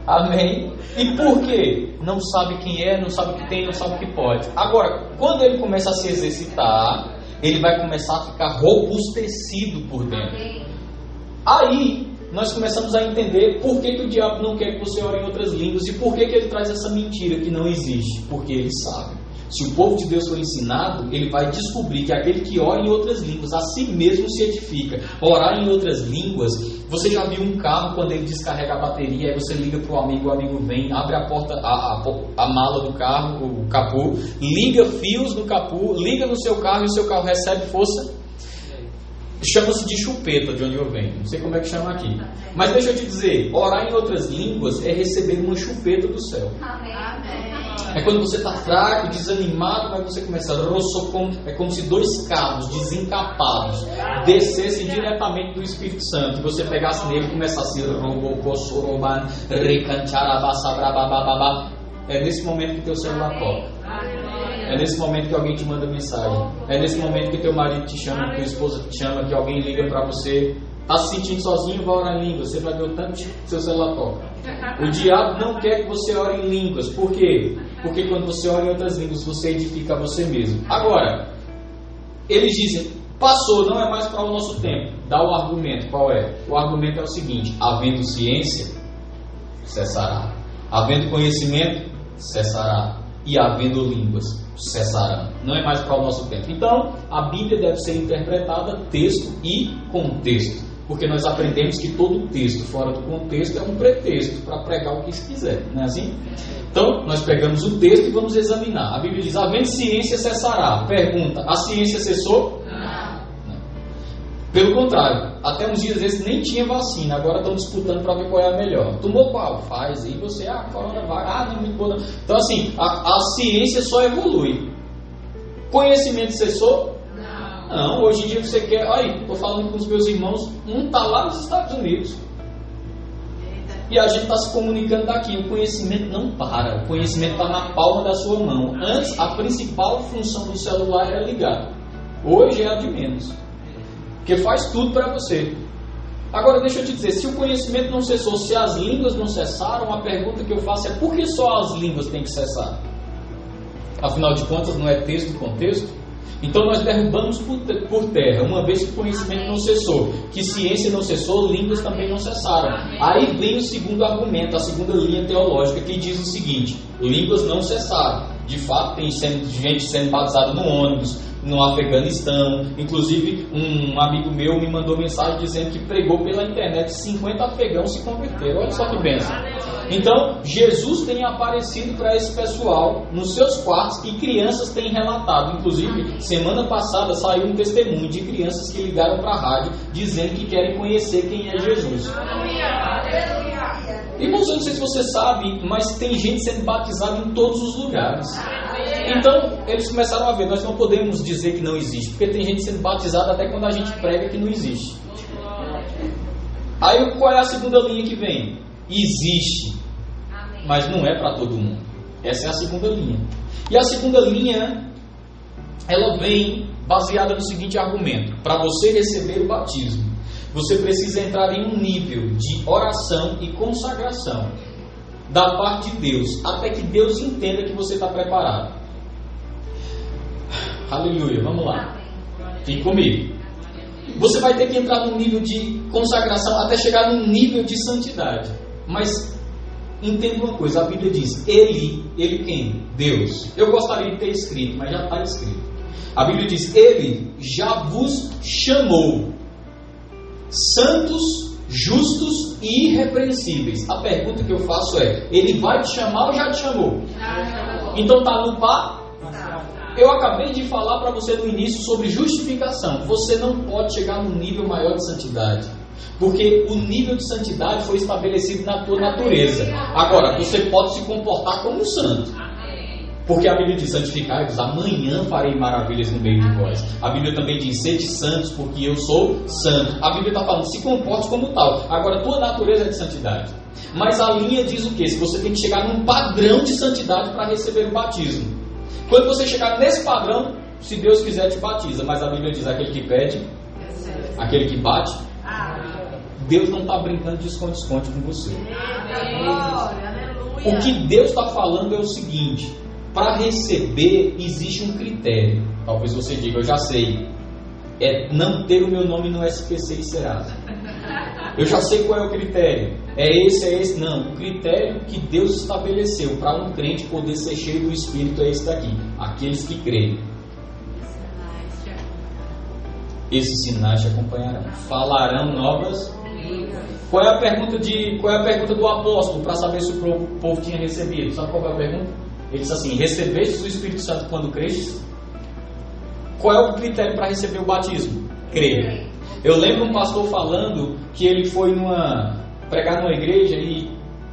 Amém? E por quê? Não sabe quem é, não sabe o que tem, não sabe o que pode. Agora, quando ele começa a se exercitar, ele vai começar a ficar robustecido por dentro. Aí, nós começamos a entender por que o diabo não quer que você ore em outras línguas e por que ele traz essa mentira que não existe. Porque ele sabe. Se o povo de Deus for ensinado, ele vai descobrir que aquele que ora em outras línguas, a si mesmo se edifica. Orar em outras línguas, você já viu um carro quando ele descarrega a bateria, aí você liga para o amigo vem, abre a porta, a mala do carro, o capô, liga fios no capô, liga no seu carro e o seu carro recebe força. Chama-se de chupeta, de onde eu venho. Não sei como é que chama aqui. Mas deixa eu te dizer, orar em outras línguas é receber uma chupeta do céu. É quando você está fraco, desanimado, mas você começa a roçocom. É como se 2 carros desencapados descessem diretamente do Espírito Santo. E você pegasse nele e começasse a... É nesse momento que teu celular toca. É nesse momento que alguém te manda mensagem. É nesse momento que teu marido te chama, que tua esposa te chama, que alguém liga para você. Está se sentindo sozinho, vai orar em línguas. Você vai ver o tanto que seu celular toca. O diabo não quer que você ore em línguas. Por quê? Porque quando você ora em outras línguas, você edifica você mesmo. Agora, eles dizem, passou, não é mais para o nosso tempo. Dá o argumento. Qual é? O argumento é o seguinte: havendo ciência, cessará. Havendo conhecimento, cessará. E havendo línguas, cessarão. Não é mais para o nosso tempo. Então, a Bíblia deve ser interpretada texto e contexto. Porque nós aprendemos que todo texto fora do contexto é um pretexto para pregar o que se quiser. Não é assim? Então, nós pegamos o texto e vamos examinar. A Bíblia diz, havendo ciência, cessará. Pergunta, a ciência cessou? Não. Pelo contrário, até uns dias desses nem tinha vacina, agora estão disputando para ver qual é a melhor. Tomou qual? Faz. E você, corona vai, não me boa. Então assim, a ciência só evolui. Conhecimento cessou? Não, hoje em dia você quer... Olha, estou falando com os meus irmãos, um está lá nos Estados Unidos. E a gente está se comunicando daqui. O conhecimento não para. O conhecimento está na palma da sua mão. Antes, a principal função do celular era ligar. Hoje é a de menos. Porque faz tudo para você. Agora deixa eu te dizer, se o conhecimento não cessou, se as línguas não cessaram, a pergunta que eu faço é: por que só as línguas têm que cessar? Afinal de contas, não é texto e contexto? Então nós derrubamos por terra, uma vez que o conhecimento não cessou, que ciência não cessou, línguas também não cessaram. Aí vem o segundo argumento, a segunda linha teológica, que diz o seguinte: línguas não cessaram. De fato, tem gente sendo batizada no ônibus, no Afeganistão. Inclusive, um amigo meu me mandou mensagem dizendo que pregou pela internet, 50 afegãos se converteram. Olha só que bênção. Então, Jesus tem aparecido para esse pessoal nos seus quartos e crianças têm relatado. Inclusive, semana passada saiu um testemunho de crianças que ligaram para a rádio dizendo que querem conhecer quem é Jesus. Irmãos, eu não sei se você sabe, mas tem gente sendo batizada em todos os lugares. Então, eles começaram a ver, nós não podemos dizer que não existe, porque tem gente sendo batizada até quando a gente prega que não existe. Aí, qual é a segunda linha que vem? Existe, mas não é para todo mundo. Essa é a segunda linha. E a segunda linha, ela vem baseada no seguinte argumento: para você receber o batismo, você precisa entrar em um nível de oração e consagração da parte de Deus, até que Deus entenda que você está preparado. Aleluia, vamos lá. Fique comigo. Você vai ter que entrar num nível de consagração até chegar num nível de santidade. Mas entenda uma coisa, a Bíblia diz: Ele quem? Deus. Eu gostaria de ter escrito, mas já está escrito. A Bíblia diz: Ele já vos chamou santos, justos e irrepreensíveis. A pergunta que eu faço é: Ele vai te chamar ou já te chamou? Então está no par? Eu acabei de falar para você no início sobre justificação. Você não pode chegar num nível maior de santidade, porque o nível de santidade foi estabelecido na tua natureza. Agora, você pode se comportar como um santo, porque a Bíblia diz: santificai-vos, amanhã farei maravilhas no meio de vós. A Bíblia também diz: sede santos, porque eu sou santo. A Bíblia está falando: se comporte como tal. Agora, tua natureza é de santidade. Mas a linha diz o quê? Se você tem que chegar num padrão de santidade para receber o batismo. Quando você chegar nesse padrão, se Deus quiser, te batiza. Mas a Bíblia diz: aquele que pede, aquele que bate. Deus não está brincando de esconde-esconde com você. O que Deus está falando é o seguinte: para receber existe um critério. Talvez você diga: eu já sei, é não ter o meu nome no SPC e Serasa. Eu já sei qual é o critério. É esse. Não, o critério que Deus estabeleceu para um crente poder ser cheio do Espírito é esse daqui: aqueles que creem. Esses sinais te acompanharão. Falarão novas. Qual é a pergunta do apóstolo para saber se o povo tinha recebido? Sabe qual é a pergunta? Ele diz assim: recebestes o Espírito Santo quando crestes? Qual é o critério para receber o batismo? Crer. Eu lembro um pastor falando que ele foi pregar numa igreja e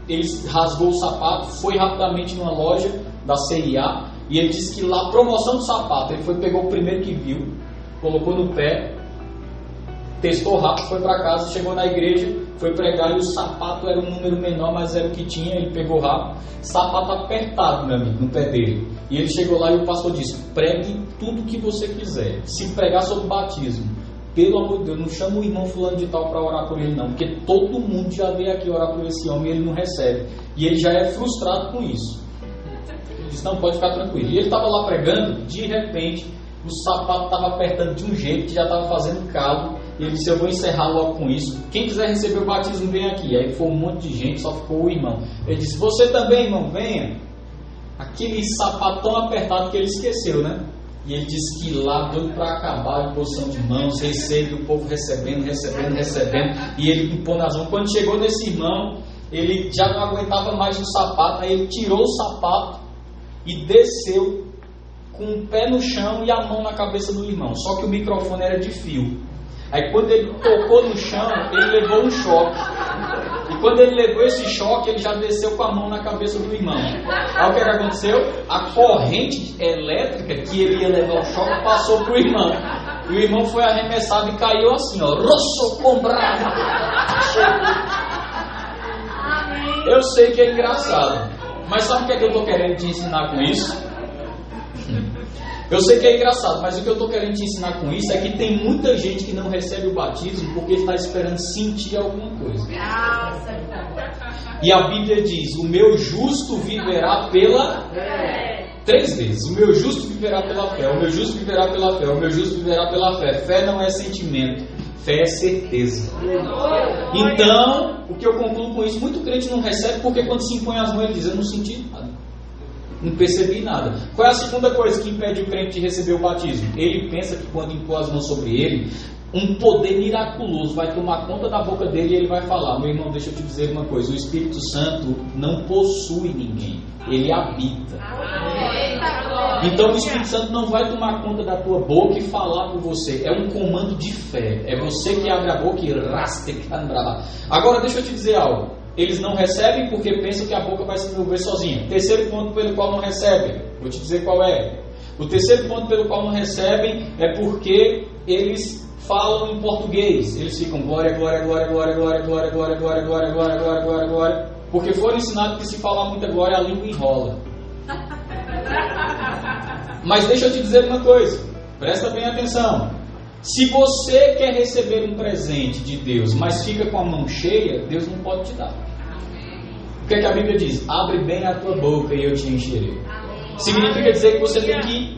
ele rasgou o sapato, foi rapidamente numa loja da CIA e ele disse que lá, promoção do sapato, ele pegou o primeiro que viu, colocou no pé, testou rápido, foi para casa, chegou na igreja, foi pregar e o sapato era um número menor, mas era o que tinha, ele pegou rápido, sapato apertado, meu amigo, no pé dele. E ele chegou lá e o pastor disse: pregue tudo que você quiser. Se pregar sobre o batismo, pelo amor de Deus, não chama o irmão fulano de tal para orar por ele não, porque todo mundo já veio aqui orar por esse homem e ele não recebe. E ele já é frustrado com isso. Ele disse: não, pode ficar tranquilo. E ele estava lá pregando, de repente o sapato estava apertando de um jeito que já estava fazendo calo. E ele disse: eu vou encerrar logo com isso. Quem quiser receber o batismo, vem aqui. Aí foi um monte de gente, só ficou o irmão. Ele disse: você também, irmão, venha. Aquele sapato tão apertado que ele esqueceu, né? E ele disse que lá, doido para acabar, em posição de mãos, recebe, o povo recebendo. E ele impôs as mãos. Quando chegou nesse irmão, ele já não aguentava mais o sapato. Aí ele tirou o sapato e desceu com o pé no chão e a mão na cabeça do irmão. Só que o microfone era de fio. Aí quando ele tocou no chão, ele levou um choque. E quando ele levou esse choque, ele já desceu com a mão na cabeça do irmão. Aí o que aconteceu? A corrente elétrica que ele ia levar o choque passou pro irmão. E o irmão foi arremessado e caiu assim, ó. Rosso comprado. Eu sei que é engraçado. Mas sabe o que é que eu estou querendo te ensinar com isso? Eu sei que é engraçado, mas o que eu estou querendo te ensinar com isso é que tem muita gente que não recebe o batismo porque está esperando sentir alguma coisa. E a Bíblia diz, o meu justo viverá pela... 3 vezes, o meu justo viverá pela fé, o meu justo viverá pela fé, o meu justo viverá pela fé. Fé não é sentimento, fé é certeza. Então, o que eu concluo com isso, muito crente não recebe porque quando se impõe as mãos ele diz, eu não senti nada. Não percebi nada. Qual é a segunda coisa que impede o crente de receber o batismo? Ele pensa que quando impor as mãos sobre ele, um poder miraculoso vai tomar conta da boca dele e ele vai falar, meu irmão, deixa eu te dizer uma coisa, o Espírito Santo não possui ninguém, ele habita. Então o Espírito Santo não vai tomar conta da tua boca e falar por você. É um comando de fé. É você que abre a boca e raste. Agora deixa eu te dizer algo. Eles não recebem porque pensam que a boca vai se mover sozinha. Terceiro ponto pelo qual não recebem. Vou te dizer qual é. O terceiro ponto pelo qual não recebem é porque eles falam em português. Eles ficam glória, glória, glória, glória, glória, glória, glória, glória, glória, glória, glória, glória, glória. Porque foram ensinados que se falar muita glória, a língua enrola. Mas deixa eu te dizer uma coisa. Presta bem atenção. Se você quer receber um presente de Deus, mas fica com a mão cheia, Deus não pode te dar. O que é que a Bíblia diz? Abre bem a tua boca e eu te encherei. Significa dizer que você tem que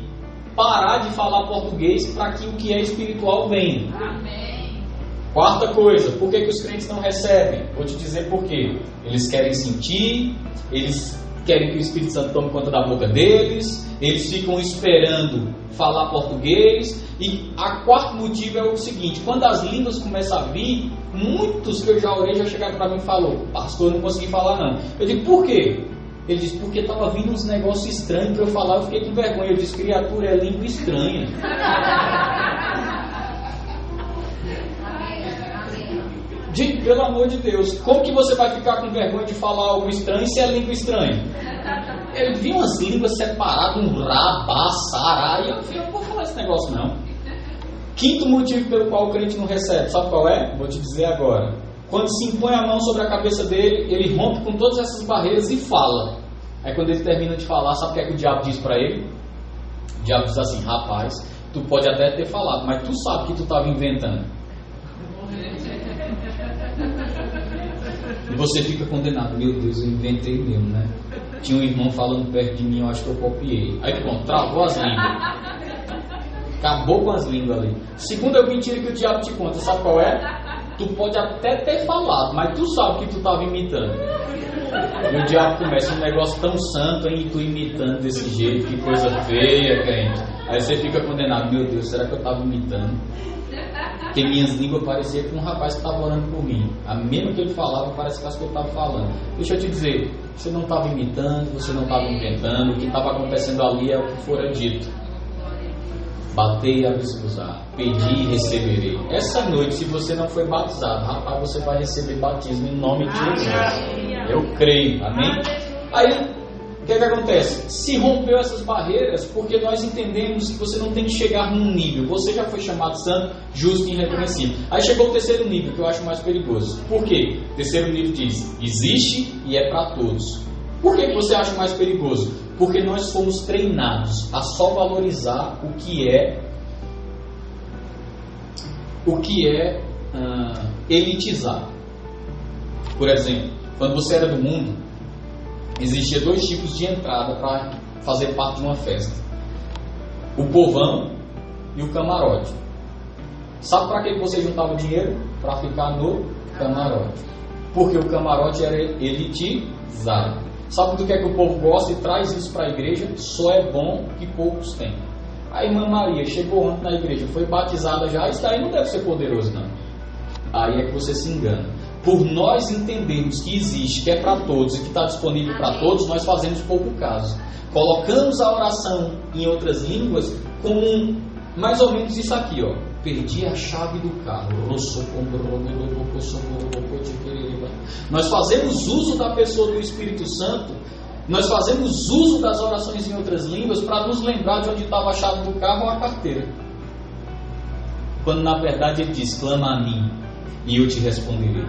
parar de falar português para que o que é espiritual venha. Quarta coisa, por que os crentes não recebem? Vou te dizer por quê. Eles querem sentir, eles querem que o Espírito Santo tome conta da boca deles, eles ficam esperando falar português. E a quarto motivo é o seguinte, quando as línguas começam a vir, muitos que eu já orei já chegaram para mim e falaram, pastor, eu não consegui falar não. Eu digo, por quê? Ele disse, porque estava vindo uns negócios estranhos para eu falar, eu fiquei com vergonha. Eu disse, criatura, é língua estranha. Gente, pelo amor de Deus, como que você vai ficar com vergonha de falar algo estranho se é língua estranha? Ele viu umas línguas separadas, um rabá, sará, e eu não vou falar esse negócio não. Quinto motivo pelo qual o crente não recebe, sabe qual é? Vou te dizer agora. Quando se impõe a mão sobre a cabeça dele, ele rompe com todas essas barreiras e fala. Aí quando ele termina de falar, sabe o que é que o diabo diz para ele? O diabo diz assim, rapaz, tu pode até ter falado, mas tu sabe que tu estava inventando. E você fica condenado, meu Deus, eu inventei mesmo, né? Tinha um irmão falando perto de mim, eu acho que eu copiei. Aí pronto, travou as línguas. Acabou com as línguas ali. Segunda mentira que o diabo te conta, sabe qual é? Tu pode até ter falado, mas tu sabe que tu estava imitando. E o diabo começa um negócio tão santo, hein, e tu imitando desse jeito, que coisa feia, crente. Aí você fica condenado, meu Deus, será que eu estava imitando? Porque minhas línguas pareciam com um rapaz que estava orando por mim. A mesma que ele falava, parece que eu estava falando. Deixa eu te dizer, você não estava imitando, você não estava inventando, o que estava acontecendo ali é o que fora dito. Batei e abri-vos-á, pedi e receberei. Essa noite, se você não foi batizado, rapaz, você vai receber batismo em nome de Jesus. Eu creio, amém? Aí, o que acontece? Se rompeu essas barreiras, porque nós entendemos que você não tem que chegar num nível. Você já foi chamado santo, justo e irrepreensível. Aí chegou o terceiro nível, que eu acho mais perigoso. Por quê? O terceiro nível diz, existe e é para todos. Por que você acha mais perigoso? Porque nós fomos treinados a só valorizar o que é elitizar. Por exemplo, quando você era do mundo, existia 2 tipos de entrada para fazer parte de uma festa: o povão e o camarote. Sabe para que você juntava dinheiro? Para ficar no camarote. Porque o camarote era elitizado. Sabe do que é que o povo gosta e traz isso para a igreja? Só é bom que poucos têm. A irmã Maria chegou ontem na igreja, foi batizada já, isso daí não deve ser poderoso não. Aí é que você se engana. Por nós entendermos que existe, que é para todos e que está disponível para todos, nós fazemos pouco caso. Colocamos a oração em outras línguas como mais ou menos isso aqui, ó. perdi a chave do carro. Nós fazemos uso da pessoa do Espírito Santo, nós fazemos uso das orações em outras línguas para nos lembrar de onde estava a chave do carro ou a carteira. Quando na verdade ele diz: clama a mim e eu te responderei.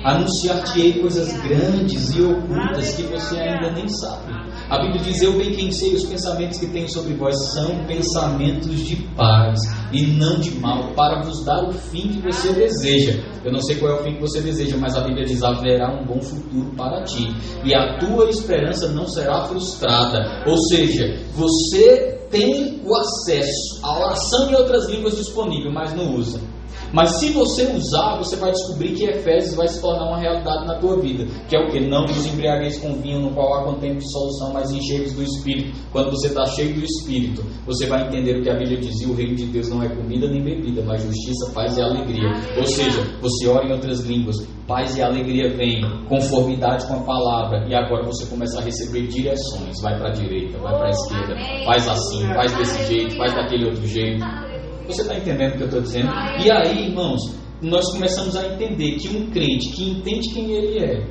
Anunciar-te-ei coisas grandes e ocultas que você ainda nem sabe. A Bíblia diz: eu bem quem sei os pensamentos que tenho sobre vós são pensamentos de paz e não de mal, para vos dar o fim que você deseja. Eu não sei qual é o fim que você deseja, mas a Bíblia diz: haverá um bom futuro para ti e a tua esperança não será frustrada. Ou seja, você tem o acesso à oração em outras línguas disponível, mas não usa. Mas se você usar, você vai descobrir que Efésios vai se tornar uma realidade na tua vida. Que é o que? Não vos embriagueis com vinho, no qual há contento de solução, mas enchei-vos do Espírito. Quando você está cheio do Espírito, você vai entender o que a Bíblia diz: e o reino de Deus não é comida nem bebida, mas justiça, paz e alegria. Ou seja, você ora em outras línguas, paz e alegria vem, conformidade com a palavra, e agora você começa a receber direções. Vai para a direita, vai para a esquerda, faz assim, faz desse jeito, faz daquele outro jeito. Você está entendendo o que eu estou dizendo? E aí, irmãos, nós começamos a entender que um crente que entende quem ele é,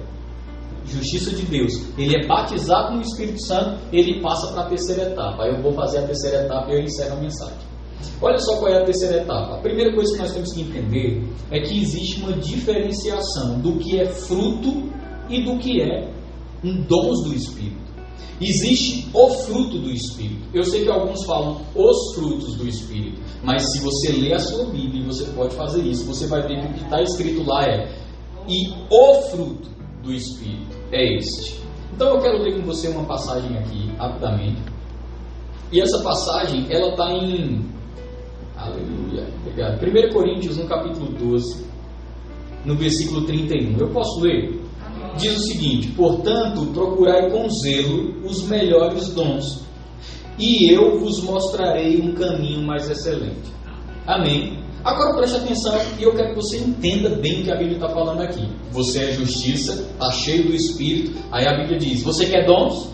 justiça de Deus, ele é batizado no Espírito Santo, ele passa para a terceira etapa. Aí eu vou fazer a terceira etapa e eu encerro a mensagem. Olha só qual é a terceira etapa. A primeira coisa que nós temos que entender é que existe uma diferenciação do que é fruto e do que é dons do Espírito. Existe o fruto do Espírito. Eu sei que alguns falam os frutos do Espírito, mas se você ler a sua Bíblia, você pode fazer isso, você vai ver que o que está escrito lá é: e o fruto do Espírito é este. Então eu quero ler com você uma passagem aqui, rapidamente. E essa passagem, ela está em... Aleluia, obrigado. 1 Coríntios, no capítulo 12, no versículo 31. Eu posso ler? Diz o seguinte: portanto, procurai com zelo os melhores dons, e eu vos mostrarei um caminho mais excelente. Amém? Agora preste atenção e eu quero que você entenda bem o que a Bíblia está falando aqui. Você é justiça, está cheio do Espírito. Aí a Bíblia diz: você quer dons?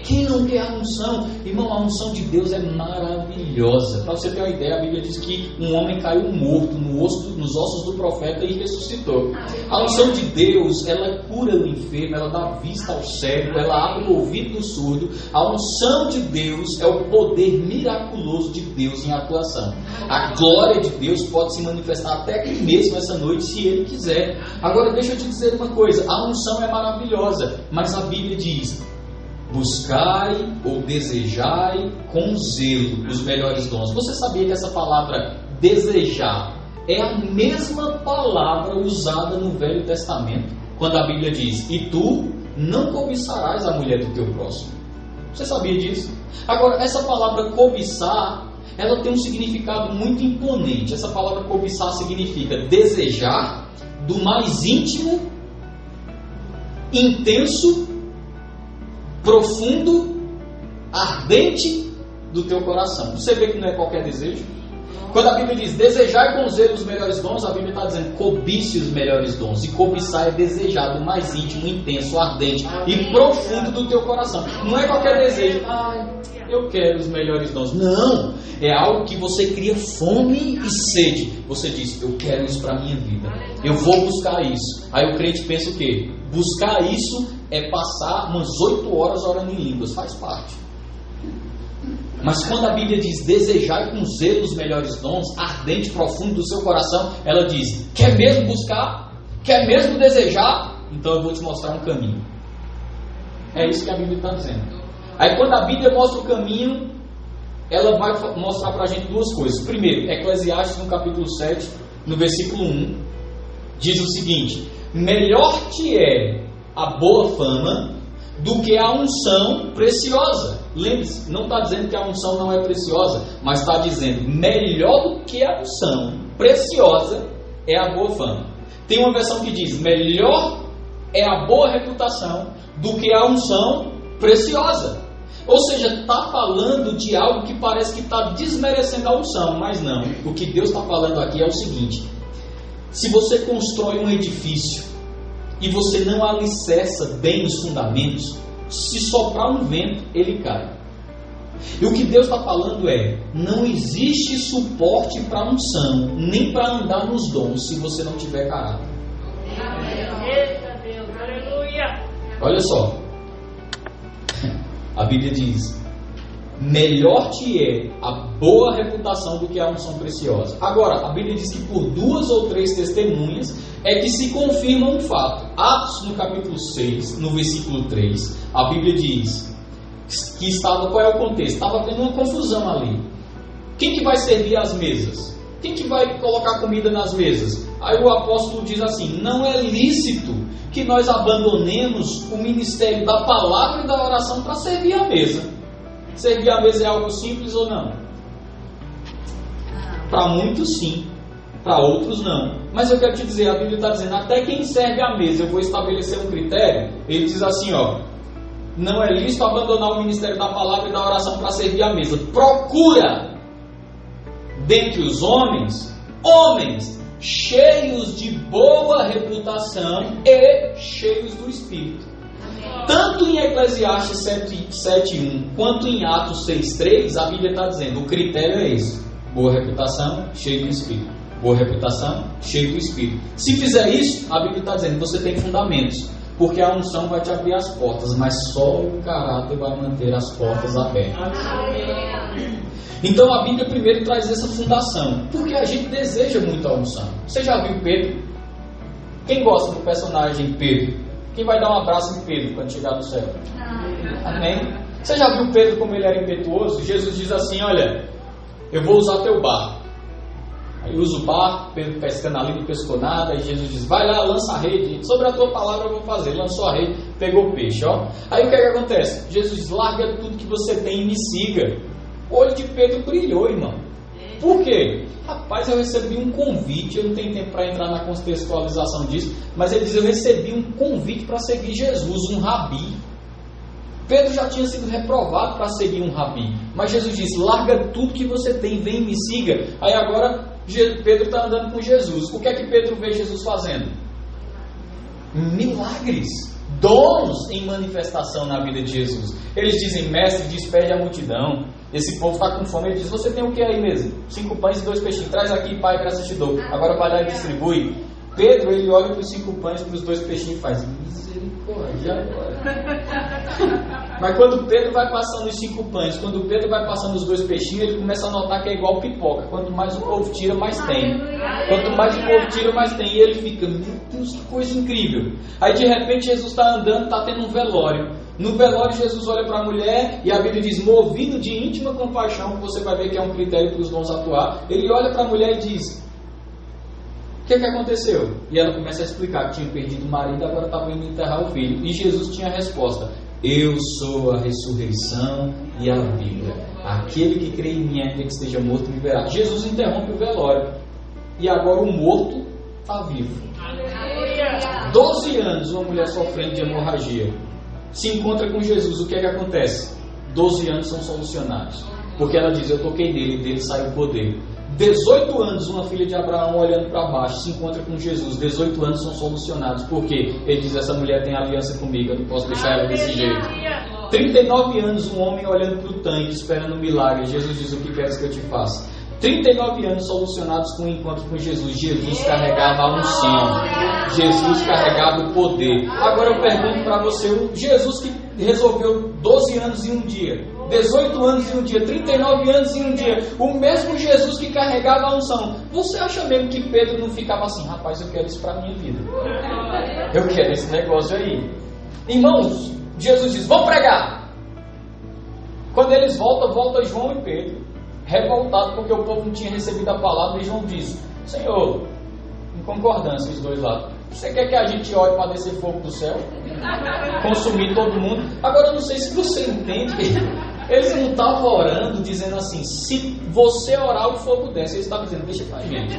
Quem não quer a unção? Irmão, a unção de Deus é maravilhosa. Para você ter uma ideia, a Bíblia diz que um homem caiu morto nos ossos do profeta e ressuscitou. A unção de Deus, ela cura o enfermo, ela dá vista ao cego, ela abre o ouvido do surdo. A unção de Deus é o poder miraculoso de Deus em atuação. A glória de Deus pode se manifestar até aqui mesmo essa noite, se Ele quiser. Agora deixa eu te dizer uma coisa: a unção é maravilhosa, mas a Bíblia diz: buscai ou desejai com zelo os melhores dons. Você sabia que essa palavra desejar é a mesma palavra usada no Velho Testamento, quando a Bíblia diz: e tu não cobiçarás a mulher do teu próximo? Você sabia disso? Agora, essa palavra cobiçar, ela tem um significado muito imponente. Essa palavra cobiçar significa desejar do mais íntimo, intenso, profundo, ardente do teu coração. Você vê que não é qualquer desejo? Quando a Bíblia diz desejai com zelo os melhores dons, a Bíblia está dizendo cobice os melhores dons. E cobiçar é desejar do mais íntimo, intenso, ardente e profundo do teu coração. Não é qualquer desejo: eu quero os melhores dons. Não, é algo que você cria fome e sede. Você diz: eu quero isso para a minha vida, eu vou buscar isso. Aí o crente pensa o quê? Buscar isso é passar umas 8 horas orando em línguas. Faz parte. Mas quando a Bíblia diz desejai com zelo os melhores dons, ardente, profundo do seu coração, ela diz: quer mesmo buscar? Quer mesmo desejar? Então eu vou te mostrar um caminho. É isso que a Bíblia está dizendo. Aí quando a Bíblia mostra o caminho, ela vai mostrar para a gente duas coisas. Primeiro, Eclesiastes no capítulo 7, no versículo 1, diz o seguinte: melhor te é a boa fama do que a unção preciosa. Lembre-se, não está dizendo que a unção não é preciosa, mas está dizendo melhor do que a unção preciosa é a boa fama. Tem uma versão que diz melhor é a boa reputação do que a unção preciosa. Ou seja, está falando de algo que parece que está desmerecendo a unção, mas não. O que Deus está falando aqui é o seguinte: se você constrói um edifício e você não alicerça bem os fundamentos, se soprar um vento, ele cai. E o que Deus está falando é: não existe suporte para unção, nem para andar nos dons, se você não tiver caráter. Eita Deus, aleluia. Olha só, a Bíblia diz: melhor te é a boa reputação do que a unção preciosa. Agora, a Bíblia diz que por 2 ou 3 testemunhas é que se confirma um fato. Atos, no capítulo 6, no versículo 3, a Bíblia diz que estava, qual é o contexto? Estava havendo uma confusão ali. Quem que vai servir as mesas? Quem que vai colocar comida nas mesas? Aí o apóstolo diz assim: não é lícito que nós abandonemos o ministério da palavra e da oração para servir a mesa. Servir a mesa é algo simples ou não? Para muitos sim, para outros não. Mas eu quero te dizer, a Bíblia está dizendo, até quem serve a mesa, eu vou estabelecer um critério. Ele diz assim, ó: não é lícito abandonar o ministério da palavra e da oração para servir a mesa. Procura dentre os homens cheios de boa reputação e cheios do Espírito. Tanto em Eclesiastes 7:1 quanto em Atos 6:3, a Bíblia está dizendo, o critério é esse: boa reputação, cheio do Espírito. Boa reputação, cheio do Espírito. Se fizer isso, a Bíblia está dizendo, você tem fundamentos, porque a unção vai te abrir as portas, mas só o caráter vai manter as portas abertas. Então a Bíblia primeiro traz essa fundação, porque a gente deseja muito a unção. Você já viu Pedro? Quem gosta do personagem Pedro? Quem vai dar um abraço em Pedro quando chegar no céu? Amém? Você já viu Pedro como ele era impetuoso? Jesus diz assim, olha, eu vou usar teu barco. Aí usa o barco, Pedro pescando ali, não pescou nada. Aí Jesus diz, vai lá, lança a rede. Sobre a tua palavra eu vou fazer. Lançou a rede, pegou o peixe. Ó. Aí o que é que acontece? Jesus diz, larga tudo que você tem e me siga. O olho de Pedro brilhou, irmão. Por quê? Rapaz, eu recebi um convite. Eu não tenho tempo para entrar na contextualização disso, mas ele diz, eu recebi um convite para seguir Jesus, um rabi. Pedro já tinha sido reprovado para seguir um rabi, mas Jesus disse, larga tudo que você tem, vem e me siga. Aí agora Pedro está andando com Jesus. O que é que Pedro vê Jesus fazendo? Milagres, dons em manifestação na vida de Jesus. Eles dizem, mestre, despede a multidão, esse povo está com fome. Ele diz, você tem o que aí mesmo? 5 pães e 2 peixinhos, traz aqui, pai, graças te dou. Agora vai lá e distribui. Pedro, ele olha para os 5 pães e para os 2 peixinhos e faz, misericórdia agora. Mas quando Pedro vai passando os 5 pães, quando Pedro vai passando os 2 peixinhos, ele começa a notar que é igual pipoca. Quanto mais o povo tira, mais tem. Quanto mais o povo tira, mais tem. E ele fica, meu Deus, que coisa incrível. Aí de repente Jesus está andando, está tendo um velório. No velório Jesus olha para a mulher e a Bíblia diz, movido de íntima compaixão, que você vai ver que é um critério para os dons atuar. Ele olha para a mulher e diz, o que aconteceu? E ela começa a explicar que tinha perdido o marido e agora estava indo enterrar o filho. E Jesus tinha a resposta, eu sou a ressurreição e a vida. Aquele que crê em mim, ainda que esteja morto, viverá. Jesus interrompe o velório. E agora o morto está vivo. 12 anos uma mulher sofrendo de hemorragia se encontra com Jesus. O que é que acontece? 12 anos são solucionados. Porque ela diz, eu toquei nele e dele sai o poder. 18 anos uma filha de Abraão olhando para baixo se encontra com Jesus. 18 anos são solucionados. Por quê? Ele diz, essa mulher tem aliança comigo, eu não posso deixar ela desse jeito. 39 anos um homem olhando para o tanque esperando um milagre. Jesus diz, o que queres que eu te faça? 39 anos solucionados com o encontro com Jesus. Jesus carregava a unção, Jesus carregava o poder. Agora eu pergunto para você, o Jesus que resolveu 12 anos em um dia, 18 anos em um dia, 39 anos em um dia, o mesmo Jesus que carregava a unção, você acha mesmo que Pedro não ficava assim, rapaz, eu quero isso para a minha vida, eu quero esse negócio aí? Irmãos, Jesus diz, vamos pregar. Quando eles volta João e Pedro, revoltado porque o povo não tinha recebido a palavra. E João diz, Senhor, em concordância os dois lados, você quer que a gente ore para descer fogo do céu? Consumir todo mundo? Agora eu não sei se você entende, eles não estavam orando dizendo assim, se você orar o fogo desce. Eles estavam dizendo, deixa pra gente,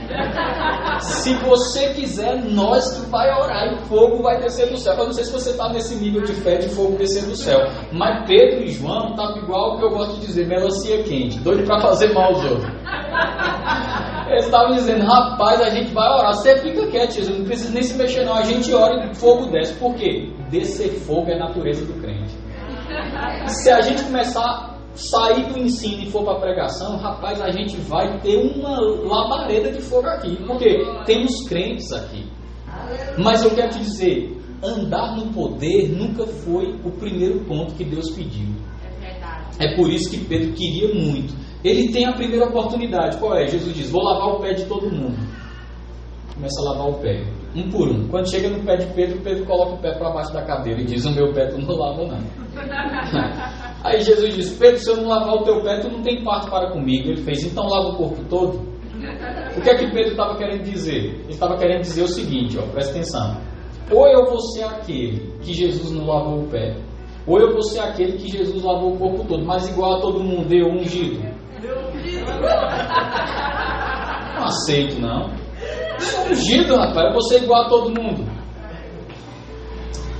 se você quiser, nós que vai orar e o fogo vai descer do céu. Eu não sei se você está nesse nível de fé de fogo descer do céu, mas Pedro e João estavam igual o que eu gosto de dizer, melancia quente, doido para fazer mal aos outros. Eles estavam dizendo, rapaz, a gente vai orar, você fica quieto, Jesus, não precisa nem se mexer não, a gente ora e o fogo desce. Por quê? Descer fogo é a natureza do crente. Se a gente começar sair do ensino e for para a pregação, rapaz, a gente vai ter uma labareda de fogo aqui, porque temos crentes aqui. Mas eu quero te dizer, andar no poder nunca foi o primeiro ponto que Deus pediu. É por isso que Pedro queria muito. Ele tem a primeira oportunidade. Qual é? Jesus diz, vou lavar o pé de todo mundo. Começa a lavar o pé, um por um. Quando chega no pé de Pedro, Pedro coloca o pé para baixo da cadeira e diz, o meu pé tu não lava não. Aí Jesus diz, Pedro, se eu não lavar o teu pé, tu não tem parte para comigo. Ele fez, então lava o corpo todo. O que é que Pedro estava querendo dizer? Ele estava querendo dizer o seguinte, presta atenção. Ou eu vou ser aquele que Jesus não lavou o pé, ou eu vou ser aquele que Jesus lavou o corpo todo, mas igual a todo mundo, eu ungido. Não aceito não. Sou ungido, rapaz, eu vou ser igual a todo mundo.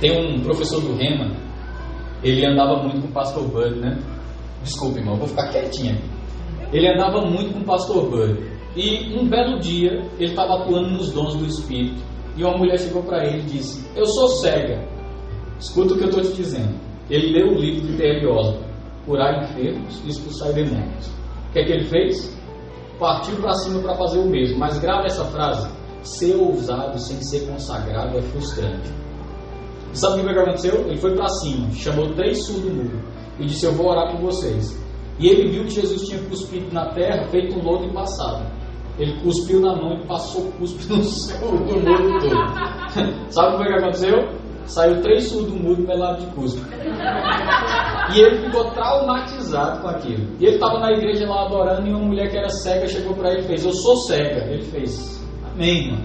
Tem um professor do Rema, ele andava muito com o pastor Bud, né? Desculpa, irmão, eu vou ficar quietinho aqui. Ele andava muito com o pastor Bud. E um belo dia, ele estava atuando nos dons do Espírito. E uma mulher chegou para ele e disse, eu sou cega. Escuta o que eu estou te dizendo. Ele leu o livro do T.L. Osborne, Curar enfermos e expulsar demônios. O que é que ele fez? Partiu para cima para fazer o mesmo. Mas grave essa frase, ser ousado sem ser consagrado é frustrante. Sabe o que aconteceu? Ele foi para cima, chamou 3 surdos-mudos e disse, eu vou orar por vocês. E ele viu que Jesus tinha cuspido na terra, feito um lodo e passado. Ele cuspiu na mão e passou cuspe no surdo-mudo todo. Sabe o que aconteceu? Saiu 3 surdos-mudos melados de cuspe. E ele ficou traumatizado com aquilo. E ele estava na igreja lá adorando e uma mulher que era cega chegou para ele e fez, eu sou cega. Ele fez, amém, irmão.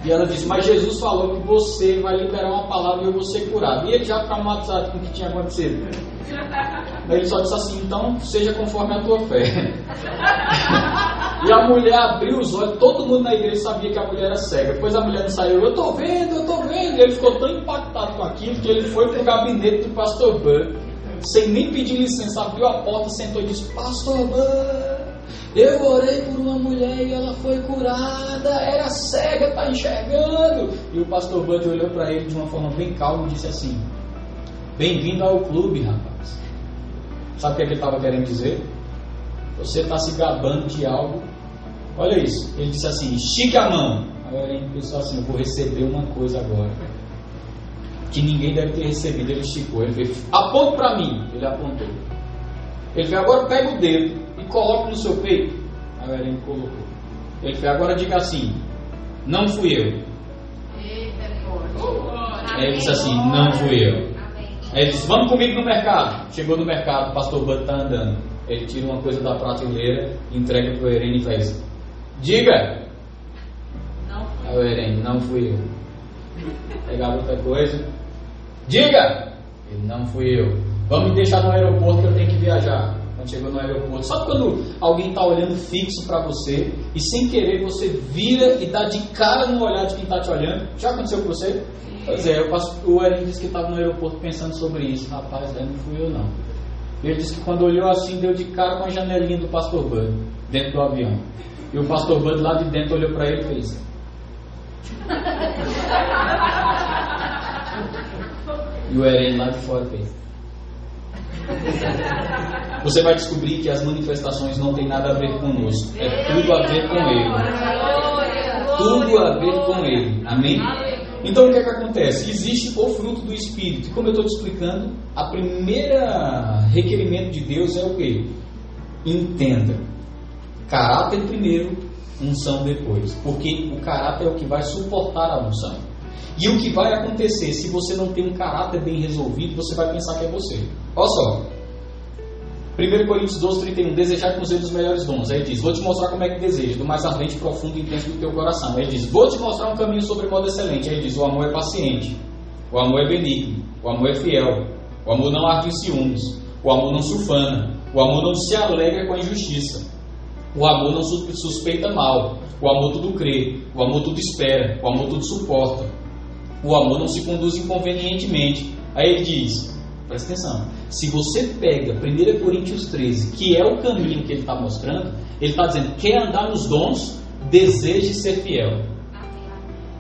E ela disse, mas Jesus falou que você vai liberar uma palavra e eu vou ser curado. E ele já traumatizado com o que tinha acontecido. Ele só disse assim, então seja conforme a tua fé. E a mulher abriu os olhos, todo mundo na igreja sabia que a mulher era cega. Depois a mulher não saiu, eu estou vendo. E ele ficou tão impactado com aquilo que ele foi para o gabinete do pastor Bud, sem nem pedir licença, abriu a porta, sentou e disse, pastor Bud, eu orei por uma mulher e ela foi curada, era cega, está enxergando. E o pastor Bud olhou para ele de uma forma bem calma e disse assim, bem-vindo ao clube, rapaz. Sabe o que ele estava querendo dizer? Você está se gabando de algo. Olha isso. Ele disse assim, estique a mão. Agora ele pensou assim, eu vou receber uma coisa agora que ninguém deve ter recebido. Ele esticou, ele fez, aponta para mim. Ele apontou. Ele fez, agora pega o dedo e coloca no seu peito. Agora ele colocou. Ele fez, agora diga assim, não fui eu. Aí ele disse assim, não fui eu. Aí ele disse, vamos comigo no mercado. Chegou no mercado, o pastor Bud está andando. Ele tira uma coisa da prateleira, entrega para o Irene e faz, diga. Aí o Irene, não fui eu. Pegava outra coisa, diga. Ele, não fui eu. Vamos me deixar no aeroporto que eu tenho que viajar. Quando chegou no aeroporto, sabe quando alguém está olhando fixo para você e sem querer você vira e dá de cara no olhar de quem está te olhando? Já aconteceu com você? Pois é, o Irene disse que estava no aeroporto pensando sobre isso. Rapaz, não fui eu não. Ele disse que quando olhou assim, deu de cara com a janelinha do pastor Bud dentro do avião. E o pastor Bud lá de dentro olhou para ele e fez. E o Eren lá de fora fez. Você vai descobrir que as manifestações não tem nada a ver conosco. É tudo a ver com Ele. Tudo a ver com Ele. Amém? Então o que é que acontece? Existe o fruto do Espírito. E como eu estou te explicando, a primeira requerimento de Deus é o quê? Entenda. Caráter primeiro, unção depois. Porque o caráter é o que vai suportar a unção. E o que vai acontecer, se você não tem um caráter bem resolvido, você vai pensar que é você. Olha só. 1 Coríntios 12:31, desejar com zelo os melhores dons. Aí diz, vou te mostrar como é que deseja, do mais ardente, profundo e intenso do teu coração. Aí diz, vou te mostrar um caminho sobre modo excelente. Aí diz, o amor é paciente, o amor é benigno, o amor é fiel, o amor não arde em ciúmes, o amor não se ufana, o amor não se alegra com a injustiça, o amor não suspeita mal, o amor tudo crê, o amor tudo espera, o amor tudo suporta, o amor não se conduz inconvenientemente. Aí ele diz, presta atenção, se você pega 1 Coríntios 13, que é o caminho que ele está mostrando, ele está dizendo, quer andar nos dons, deseje ser fiel,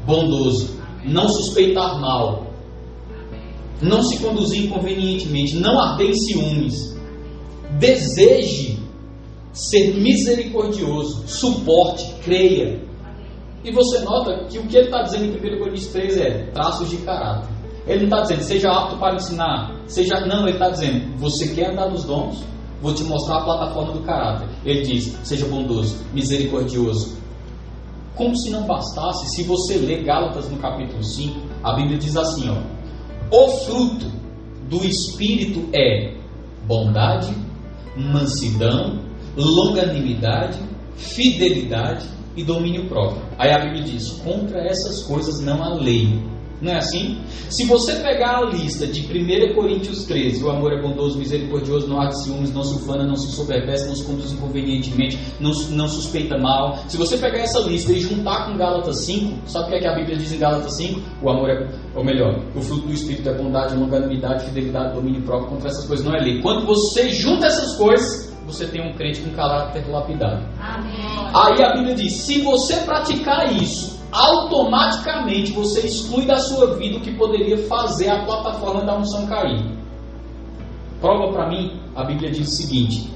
bondoso, não suspeitar mal, não se conduzir inconvenientemente, não arder em ciúmes, Deseje ser misericordioso, suporte, creia. E você nota que o que ele está dizendo em 1 Coríntios 3 é traços de caráter. Ele não está dizendo, seja apto para ensinar, não, ele está dizendo, você quer andar nos dons? Vou te mostrar a plataforma do caráter. Ele diz, seja bondoso, misericordioso. Como se não bastasse, se você ler Gálatas no capítulo 5, a Bíblia diz assim, o fruto do Espírito é bondade, mansidão, longanimidade, fidelidade e domínio próprio. Aí a Bíblia diz, contra essas coisas não há lei. Não é assim? Se você pegar a lista de 1 Coríntios 13, o amor é bondoso, misericordioso, não há de ciúmes, não se ufana, não se soberbece, não se conduz inconvenientemente, não suspeita mal. Se você pegar essa lista e juntar com Gálatas 5, sabe o que a Bíblia diz em Gálatas 5? O amor o fruto do Espírito é bondade, longanimidade, fidelidade, domínio próprio, contra essas coisas não é lei. Quando você junta essas coisas, você tem um crente com caráter lapidado. Amém. Aí a Bíblia diz, se você praticar isso, automaticamente você exclui da sua vida o que poderia fazer a plataforma da unção cair. Prova para mim, a Bíblia diz o seguinte,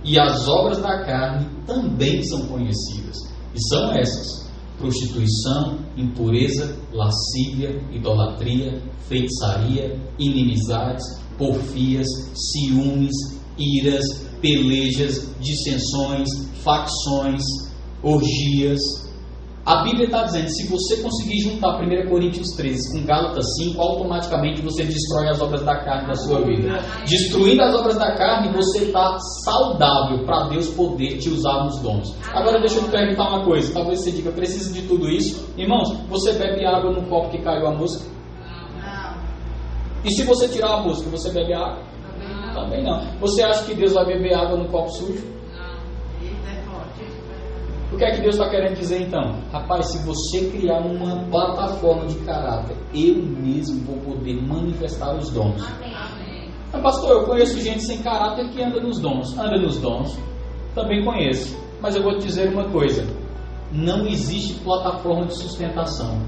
e as obras da carne também são conhecidas, e são essas: prostituição, impureza, lascívia, idolatria, feitiçaria, inimizades, porfias, ciúmes, iras, pelejas, dissensões, facções, orgias. A Bíblia está dizendo, se você conseguir juntar 1 Coríntios 13 com Gálatas 5, automaticamente você destrói as obras da carne da sua vida. Destruindo as obras da carne, você está saudável para Deus poder te usar nos dons. Agora deixa eu te perguntar uma coisa, talvez você diga, precisa de tudo isso? Irmãos, você bebe água no copo que caiu a música? Não. E se você tirar a música, você bebe água? Também não. Você acha que Deus vai beber água no copo sujo? O que é que Deus está querendo dizer então? Rapaz, se você criar uma plataforma de caráter, eu mesmo vou poder manifestar os dons. Amém. Mas pastor, eu conheço gente sem caráter que anda nos dons. Anda nos dons, também conheço. Mas eu vou te dizer uma coisa, não existe plataforma de sustentação.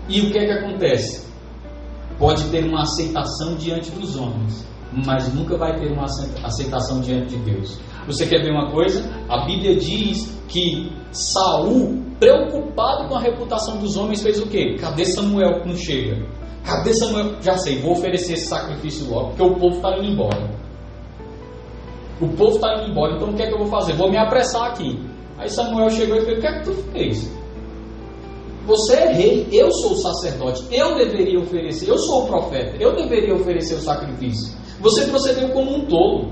E o que é que acontece? Pode ter uma aceitação diante dos homens, mas nunca vai ter uma aceitação diante de Deus. Você quer ver uma coisa? A Bíblia diz que Saul, preocupado com a reputação dos homens, fez o quê? Cadê Samuel que não chega? Cadê Samuel? Já sei, vou oferecer esse sacrifício logo, porque o povo está indo embora. O povo está indo embora, então o que é que eu vou fazer? Vou me apressar aqui. Aí Samuel chegou e falou, o que é que tu fez? Você é rei, eu sou o sacerdote, eu deveria oferecer, eu sou o profeta, eu deveria oferecer o sacrifício. Você procedeu como um tolo.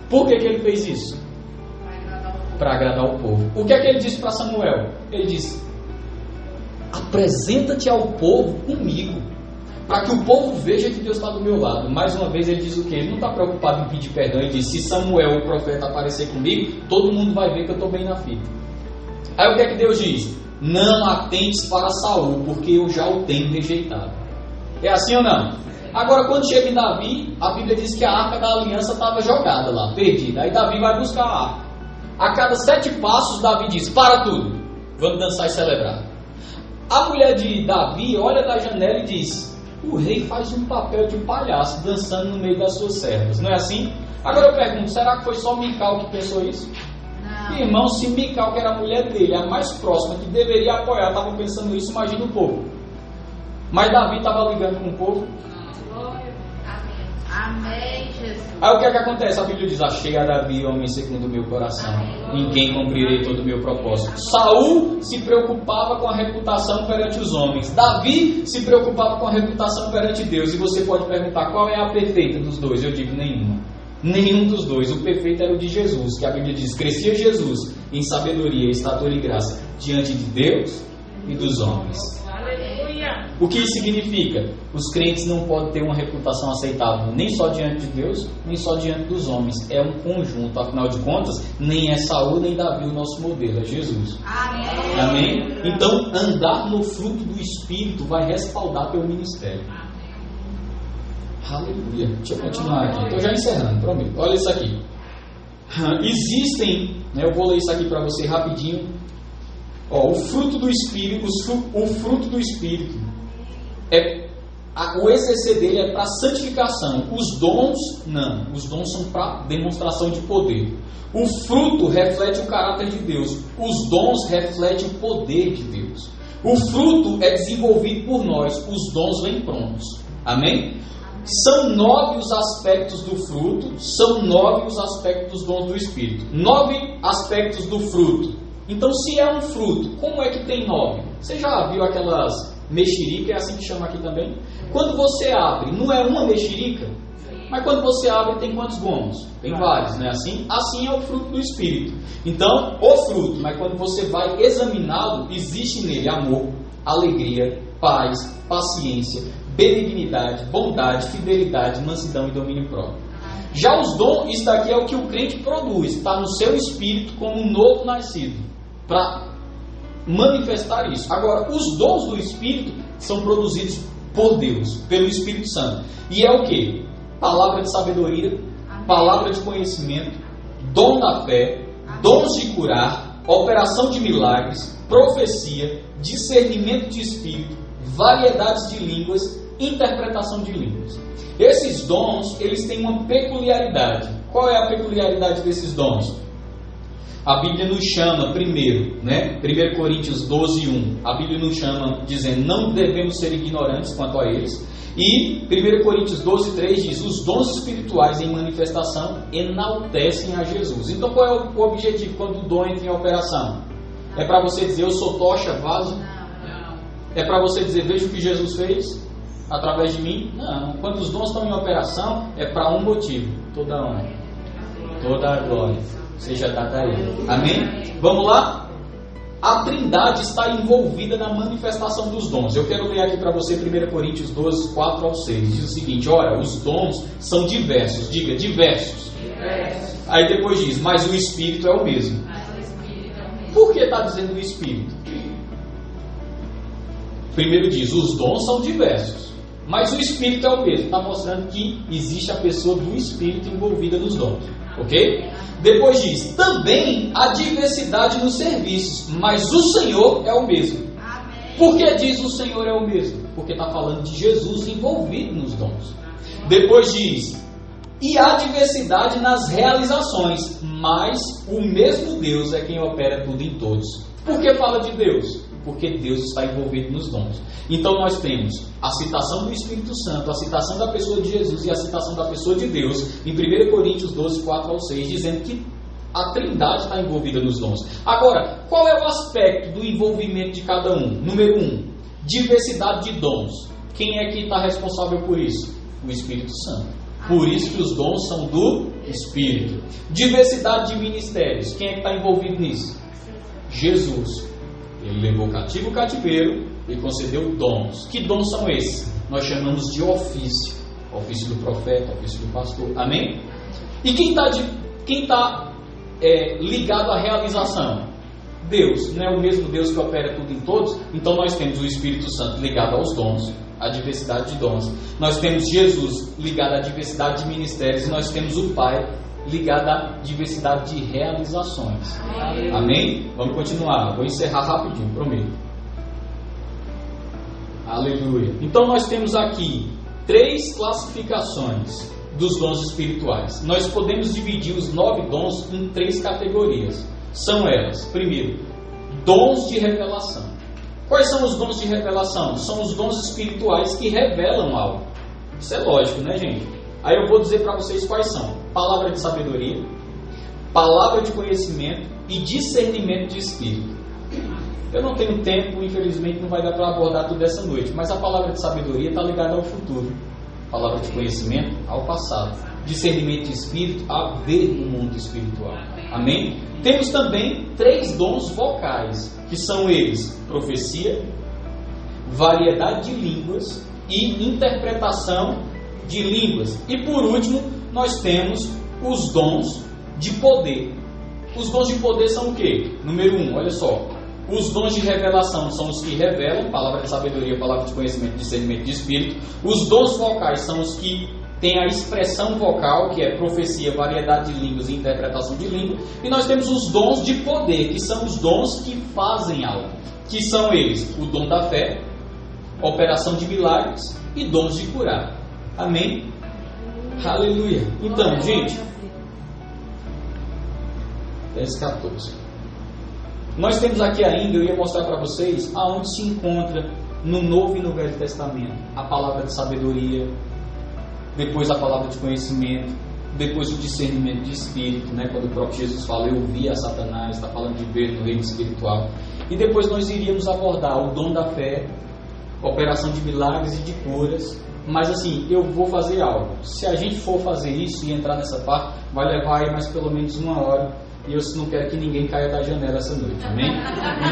Por que ele fez isso? Para agradar o povo. O que é que ele disse para Samuel? Ele disse, apresenta-te ao povo comigo, para que o povo veja que Deus está do meu lado. Mais uma vez ele diz o quê? Ele não está preocupado em pedir perdão. Ele diz, se Samuel, o profeta, aparecer comigo, todo mundo vai ver que eu estou bem na fita. Aí o que é que Deus diz? Não atentes para Saul, porque eu já o tenho rejeitado. É assim ou não? Agora, quando chega em Davi, a Bíblia diz que a arca da aliança estava jogada lá, perdida. Aí Davi vai buscar a arca. A cada 7 passos, Davi diz, para tudo, vamos dançar e celebrar. A mulher de Davi olha da janela e diz, o rei faz um papel de palhaço, dançando no meio das suas servas. Não é assim? Agora eu pergunto, será que foi só Mical que pensou isso? Não. Irmão, se Mical, que era a mulher dele, a mais próxima, que deveria apoiar, estava pensando isso, imagina o povo. Mas Davi estava ligando com o povo. Amém, Jesus. Aí o que é que acontece? A Bíblia diz, achei a Davi, homem segundo o meu coração. Ninguém cumprirei todo o meu propósito. Saul se preocupava com a reputação perante os homens. Davi se preocupava com a reputação perante Deus. E você pode perguntar, qual é a perfeita dos dois? Eu digo, nenhuma. Nenhum dos dois. O perfeito era o de Jesus, que a Bíblia diz, crescia Jesus em sabedoria, estatura e graça, diante de Deus e dos homens. O que isso significa? Os crentes não podem ter uma reputação aceitável nem só diante de Deus, nem só diante dos homens. É um conjunto, afinal de contas, nem é Saul nem Davi o nosso modelo, é Jesus. Amém. Amém? Então, andar no fruto do Espírito vai respaldar teu ministério. Aleluia. Deixa eu continuar aqui. Estou já encerrando, prometo. Olha isso aqui. Existem, eu vou ler isso aqui para você rapidinho. O fruto do Espírito, o fruto do Espírito o exercer dele é para santificação. Os dons, não. Os dons são para demonstração de poder. O fruto reflete o caráter de Deus. Os dons refletem o poder de Deus. O fruto é desenvolvido por nós. Os dons vêm prontos. Amém? São 9 os aspectos do fruto. São 9 os aspectos dos dons do Espírito. 9 aspectos do fruto. Então, se é um fruto, como é que tem 9? Você já viu aquelas mexerica, é assim que chama aqui também? Quando você abre, não é uma mexerica? Mas quando você abre, tem quantos gomos? Tem vários, não é assim? Assim é o fruto do Espírito. Então, o fruto, mas quando você vai examiná-lo, existe nele amor, alegria, paz, paciência, benignidade, bondade, fidelidade, mansidão e domínio próprio. Já os dons, isso daqui é o que o crente produz, está no seu espírito como um novo nascido, para manifestar isso. Agora, os dons do Espírito são produzidos por Deus, pelo Espírito Santo. E é o que? Palavra de sabedoria, palavra de conhecimento, dom da fé, dons de curar, operação de milagres, profecia, discernimento de espírito, variedades de línguas, interpretação de línguas. Esses dons, eles têm uma peculiaridade. Qual é a peculiaridade desses dons? A Bíblia nos chama primeiro, 1 Coríntios 12, 1. A Bíblia nos chama dizendo, não devemos ser ignorantes quanto a eles. E 1 Coríntios 12, 3 diz, os dons espirituais em manifestação enaltecem a Jesus. Então qual é o objetivo quando o dom entra em operação? É para você dizer, eu sou tocha, vaso? É para você dizer, veja o que Jesus fez através de mim? Não. Quando os dons estão em operação, é para um motivo. Toda a honra, toda a glória seja dada a Ele. Amém? Vamos lá? A Trindade está envolvida na manifestação dos dons. Eu quero ler aqui para você 1 Coríntios 12, 4 ao 6. Diz o seguinte, ora, os dons são diversos. Diga, diversos. Aí depois diz, mas o Espírito é o mesmo. Por que está dizendo o Espírito? Primeiro diz, os dons são diversos, mas o Espírito é o mesmo. Está mostrando que existe a pessoa do Espírito envolvida nos dons. Ok? Depois diz, também há diversidade nos serviços, mas o Senhor é o mesmo. Por que diz o Senhor é o mesmo? Porque está falando de Jesus envolvido nos dons. Depois diz, e há diversidade nas realizações, mas o mesmo Deus é quem opera tudo em todos. Por que fala de Deus? Porque Deus está envolvido nos dons. Então nós temos a citação do Espírito Santo, a citação da pessoa de Jesus e a citação da pessoa de Deus em 1 Coríntios 12, 4 ao 6, dizendo que a Trindade está envolvida nos dons. Agora, qual é o aspecto do envolvimento de cada um? Número 1, diversidade de dons. Quem é que está responsável por isso? O Espírito Santo. Por isso que os dons são do Espírito. Diversidade de ministérios. Quem é que está envolvido nisso? Jesus. Ele levou cativo o cativeiro e concedeu dons. Que dons são esses? Nós chamamos de ofício. Ofício do profeta, ofício do pastor. Amém? E quem está ligado à realização? Deus. Não é o mesmo Deus que opera tudo em todos? Então nós temos o Espírito Santo ligado aos dons, à diversidade de dons. Nós temos Jesus ligado à diversidade de ministérios. E nós temos o Pai ligado à diversidade de realizações. Amém? Vamos continuar. Vou encerrar rapidinho, prometo. Aleluia. Então nós temos aqui 3 classificações dos dons espirituais. Nós podemos dividir os 9 dons em 3 categorias. São elas, primeiro, dons de revelação. Quais são os dons de revelação? São os dons espirituais que revelam algo. Isso é lógico, né, gente? Aí eu vou dizer para vocês quais são: palavra de sabedoria, palavra de conhecimento e discernimento de espírito. Eu não tenho tempo, infelizmente não vai dar para abordar tudo essa noite, mas a palavra de sabedoria está ligada ao futuro, palavra de conhecimento ao passado, discernimento de espírito a ver no mundo espiritual. Amém? Temos também 3 dons vocais, que são eles: profecia, variedade de línguas e interpretação de línguas. E por último, nós temos os dons de poder. Os dons de poder são o quê? Número 1, olha só. Os dons de revelação são os que revelam, palavra de sabedoria, palavra de conhecimento, discernimento de espírito. Os dons vocais são os que têm a expressão vocal, que é profecia, variedade de línguas e interpretação de língua. E nós temos os dons de poder, que são os dons que fazem algo. Que são eles: o dom da fé, operação de milagres, e dons de curar. Amém? Aleluia. Então, gente, 10:14. Nós temos aqui ainda, eu ia mostrar para vocês, aonde se encontra no Novo e no Velho Testamento a palavra de sabedoria, depois a palavra de conhecimento, depois o discernimento de espírito, né? Quando o próprio Jesus fala, eu vi a Satanás, está falando de ver no reino espiritual. E depois nós iríamos abordar o dom da fé, operação de milagres e de curas. Mas assim, eu vou fazer algo. Se a gente for fazer isso e entrar nessa parte, vai levar aí mais pelo menos 1 hora. E eu não quero que ninguém caia da janela essa noite, amém?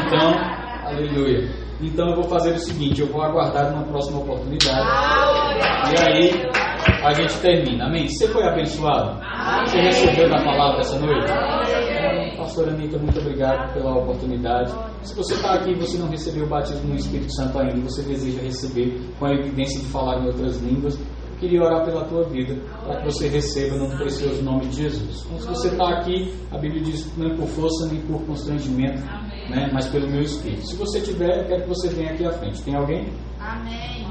Então, aleluia. Então eu vou fazer o seguinte, eu vou aguardar uma próxima oportunidade. E aí a gente termina, amém? Você foi abençoado? Você recebeu da palavra essa noite? Pastora Anitta, muito obrigado pela oportunidade. Se você está aqui e você não recebeu o batismo no Espírito Santo ainda, você deseja receber com a evidência de falar em outras línguas, eu queria orar pela tua vida, para que você receba no precioso nome de Jesus. Então, se você está aqui, a Bíblia diz, não é por força nem por constrangimento, né, mas pelo meu Espírito. Se você tiver, eu quero que você venha aqui à frente. Tem alguém? Amém.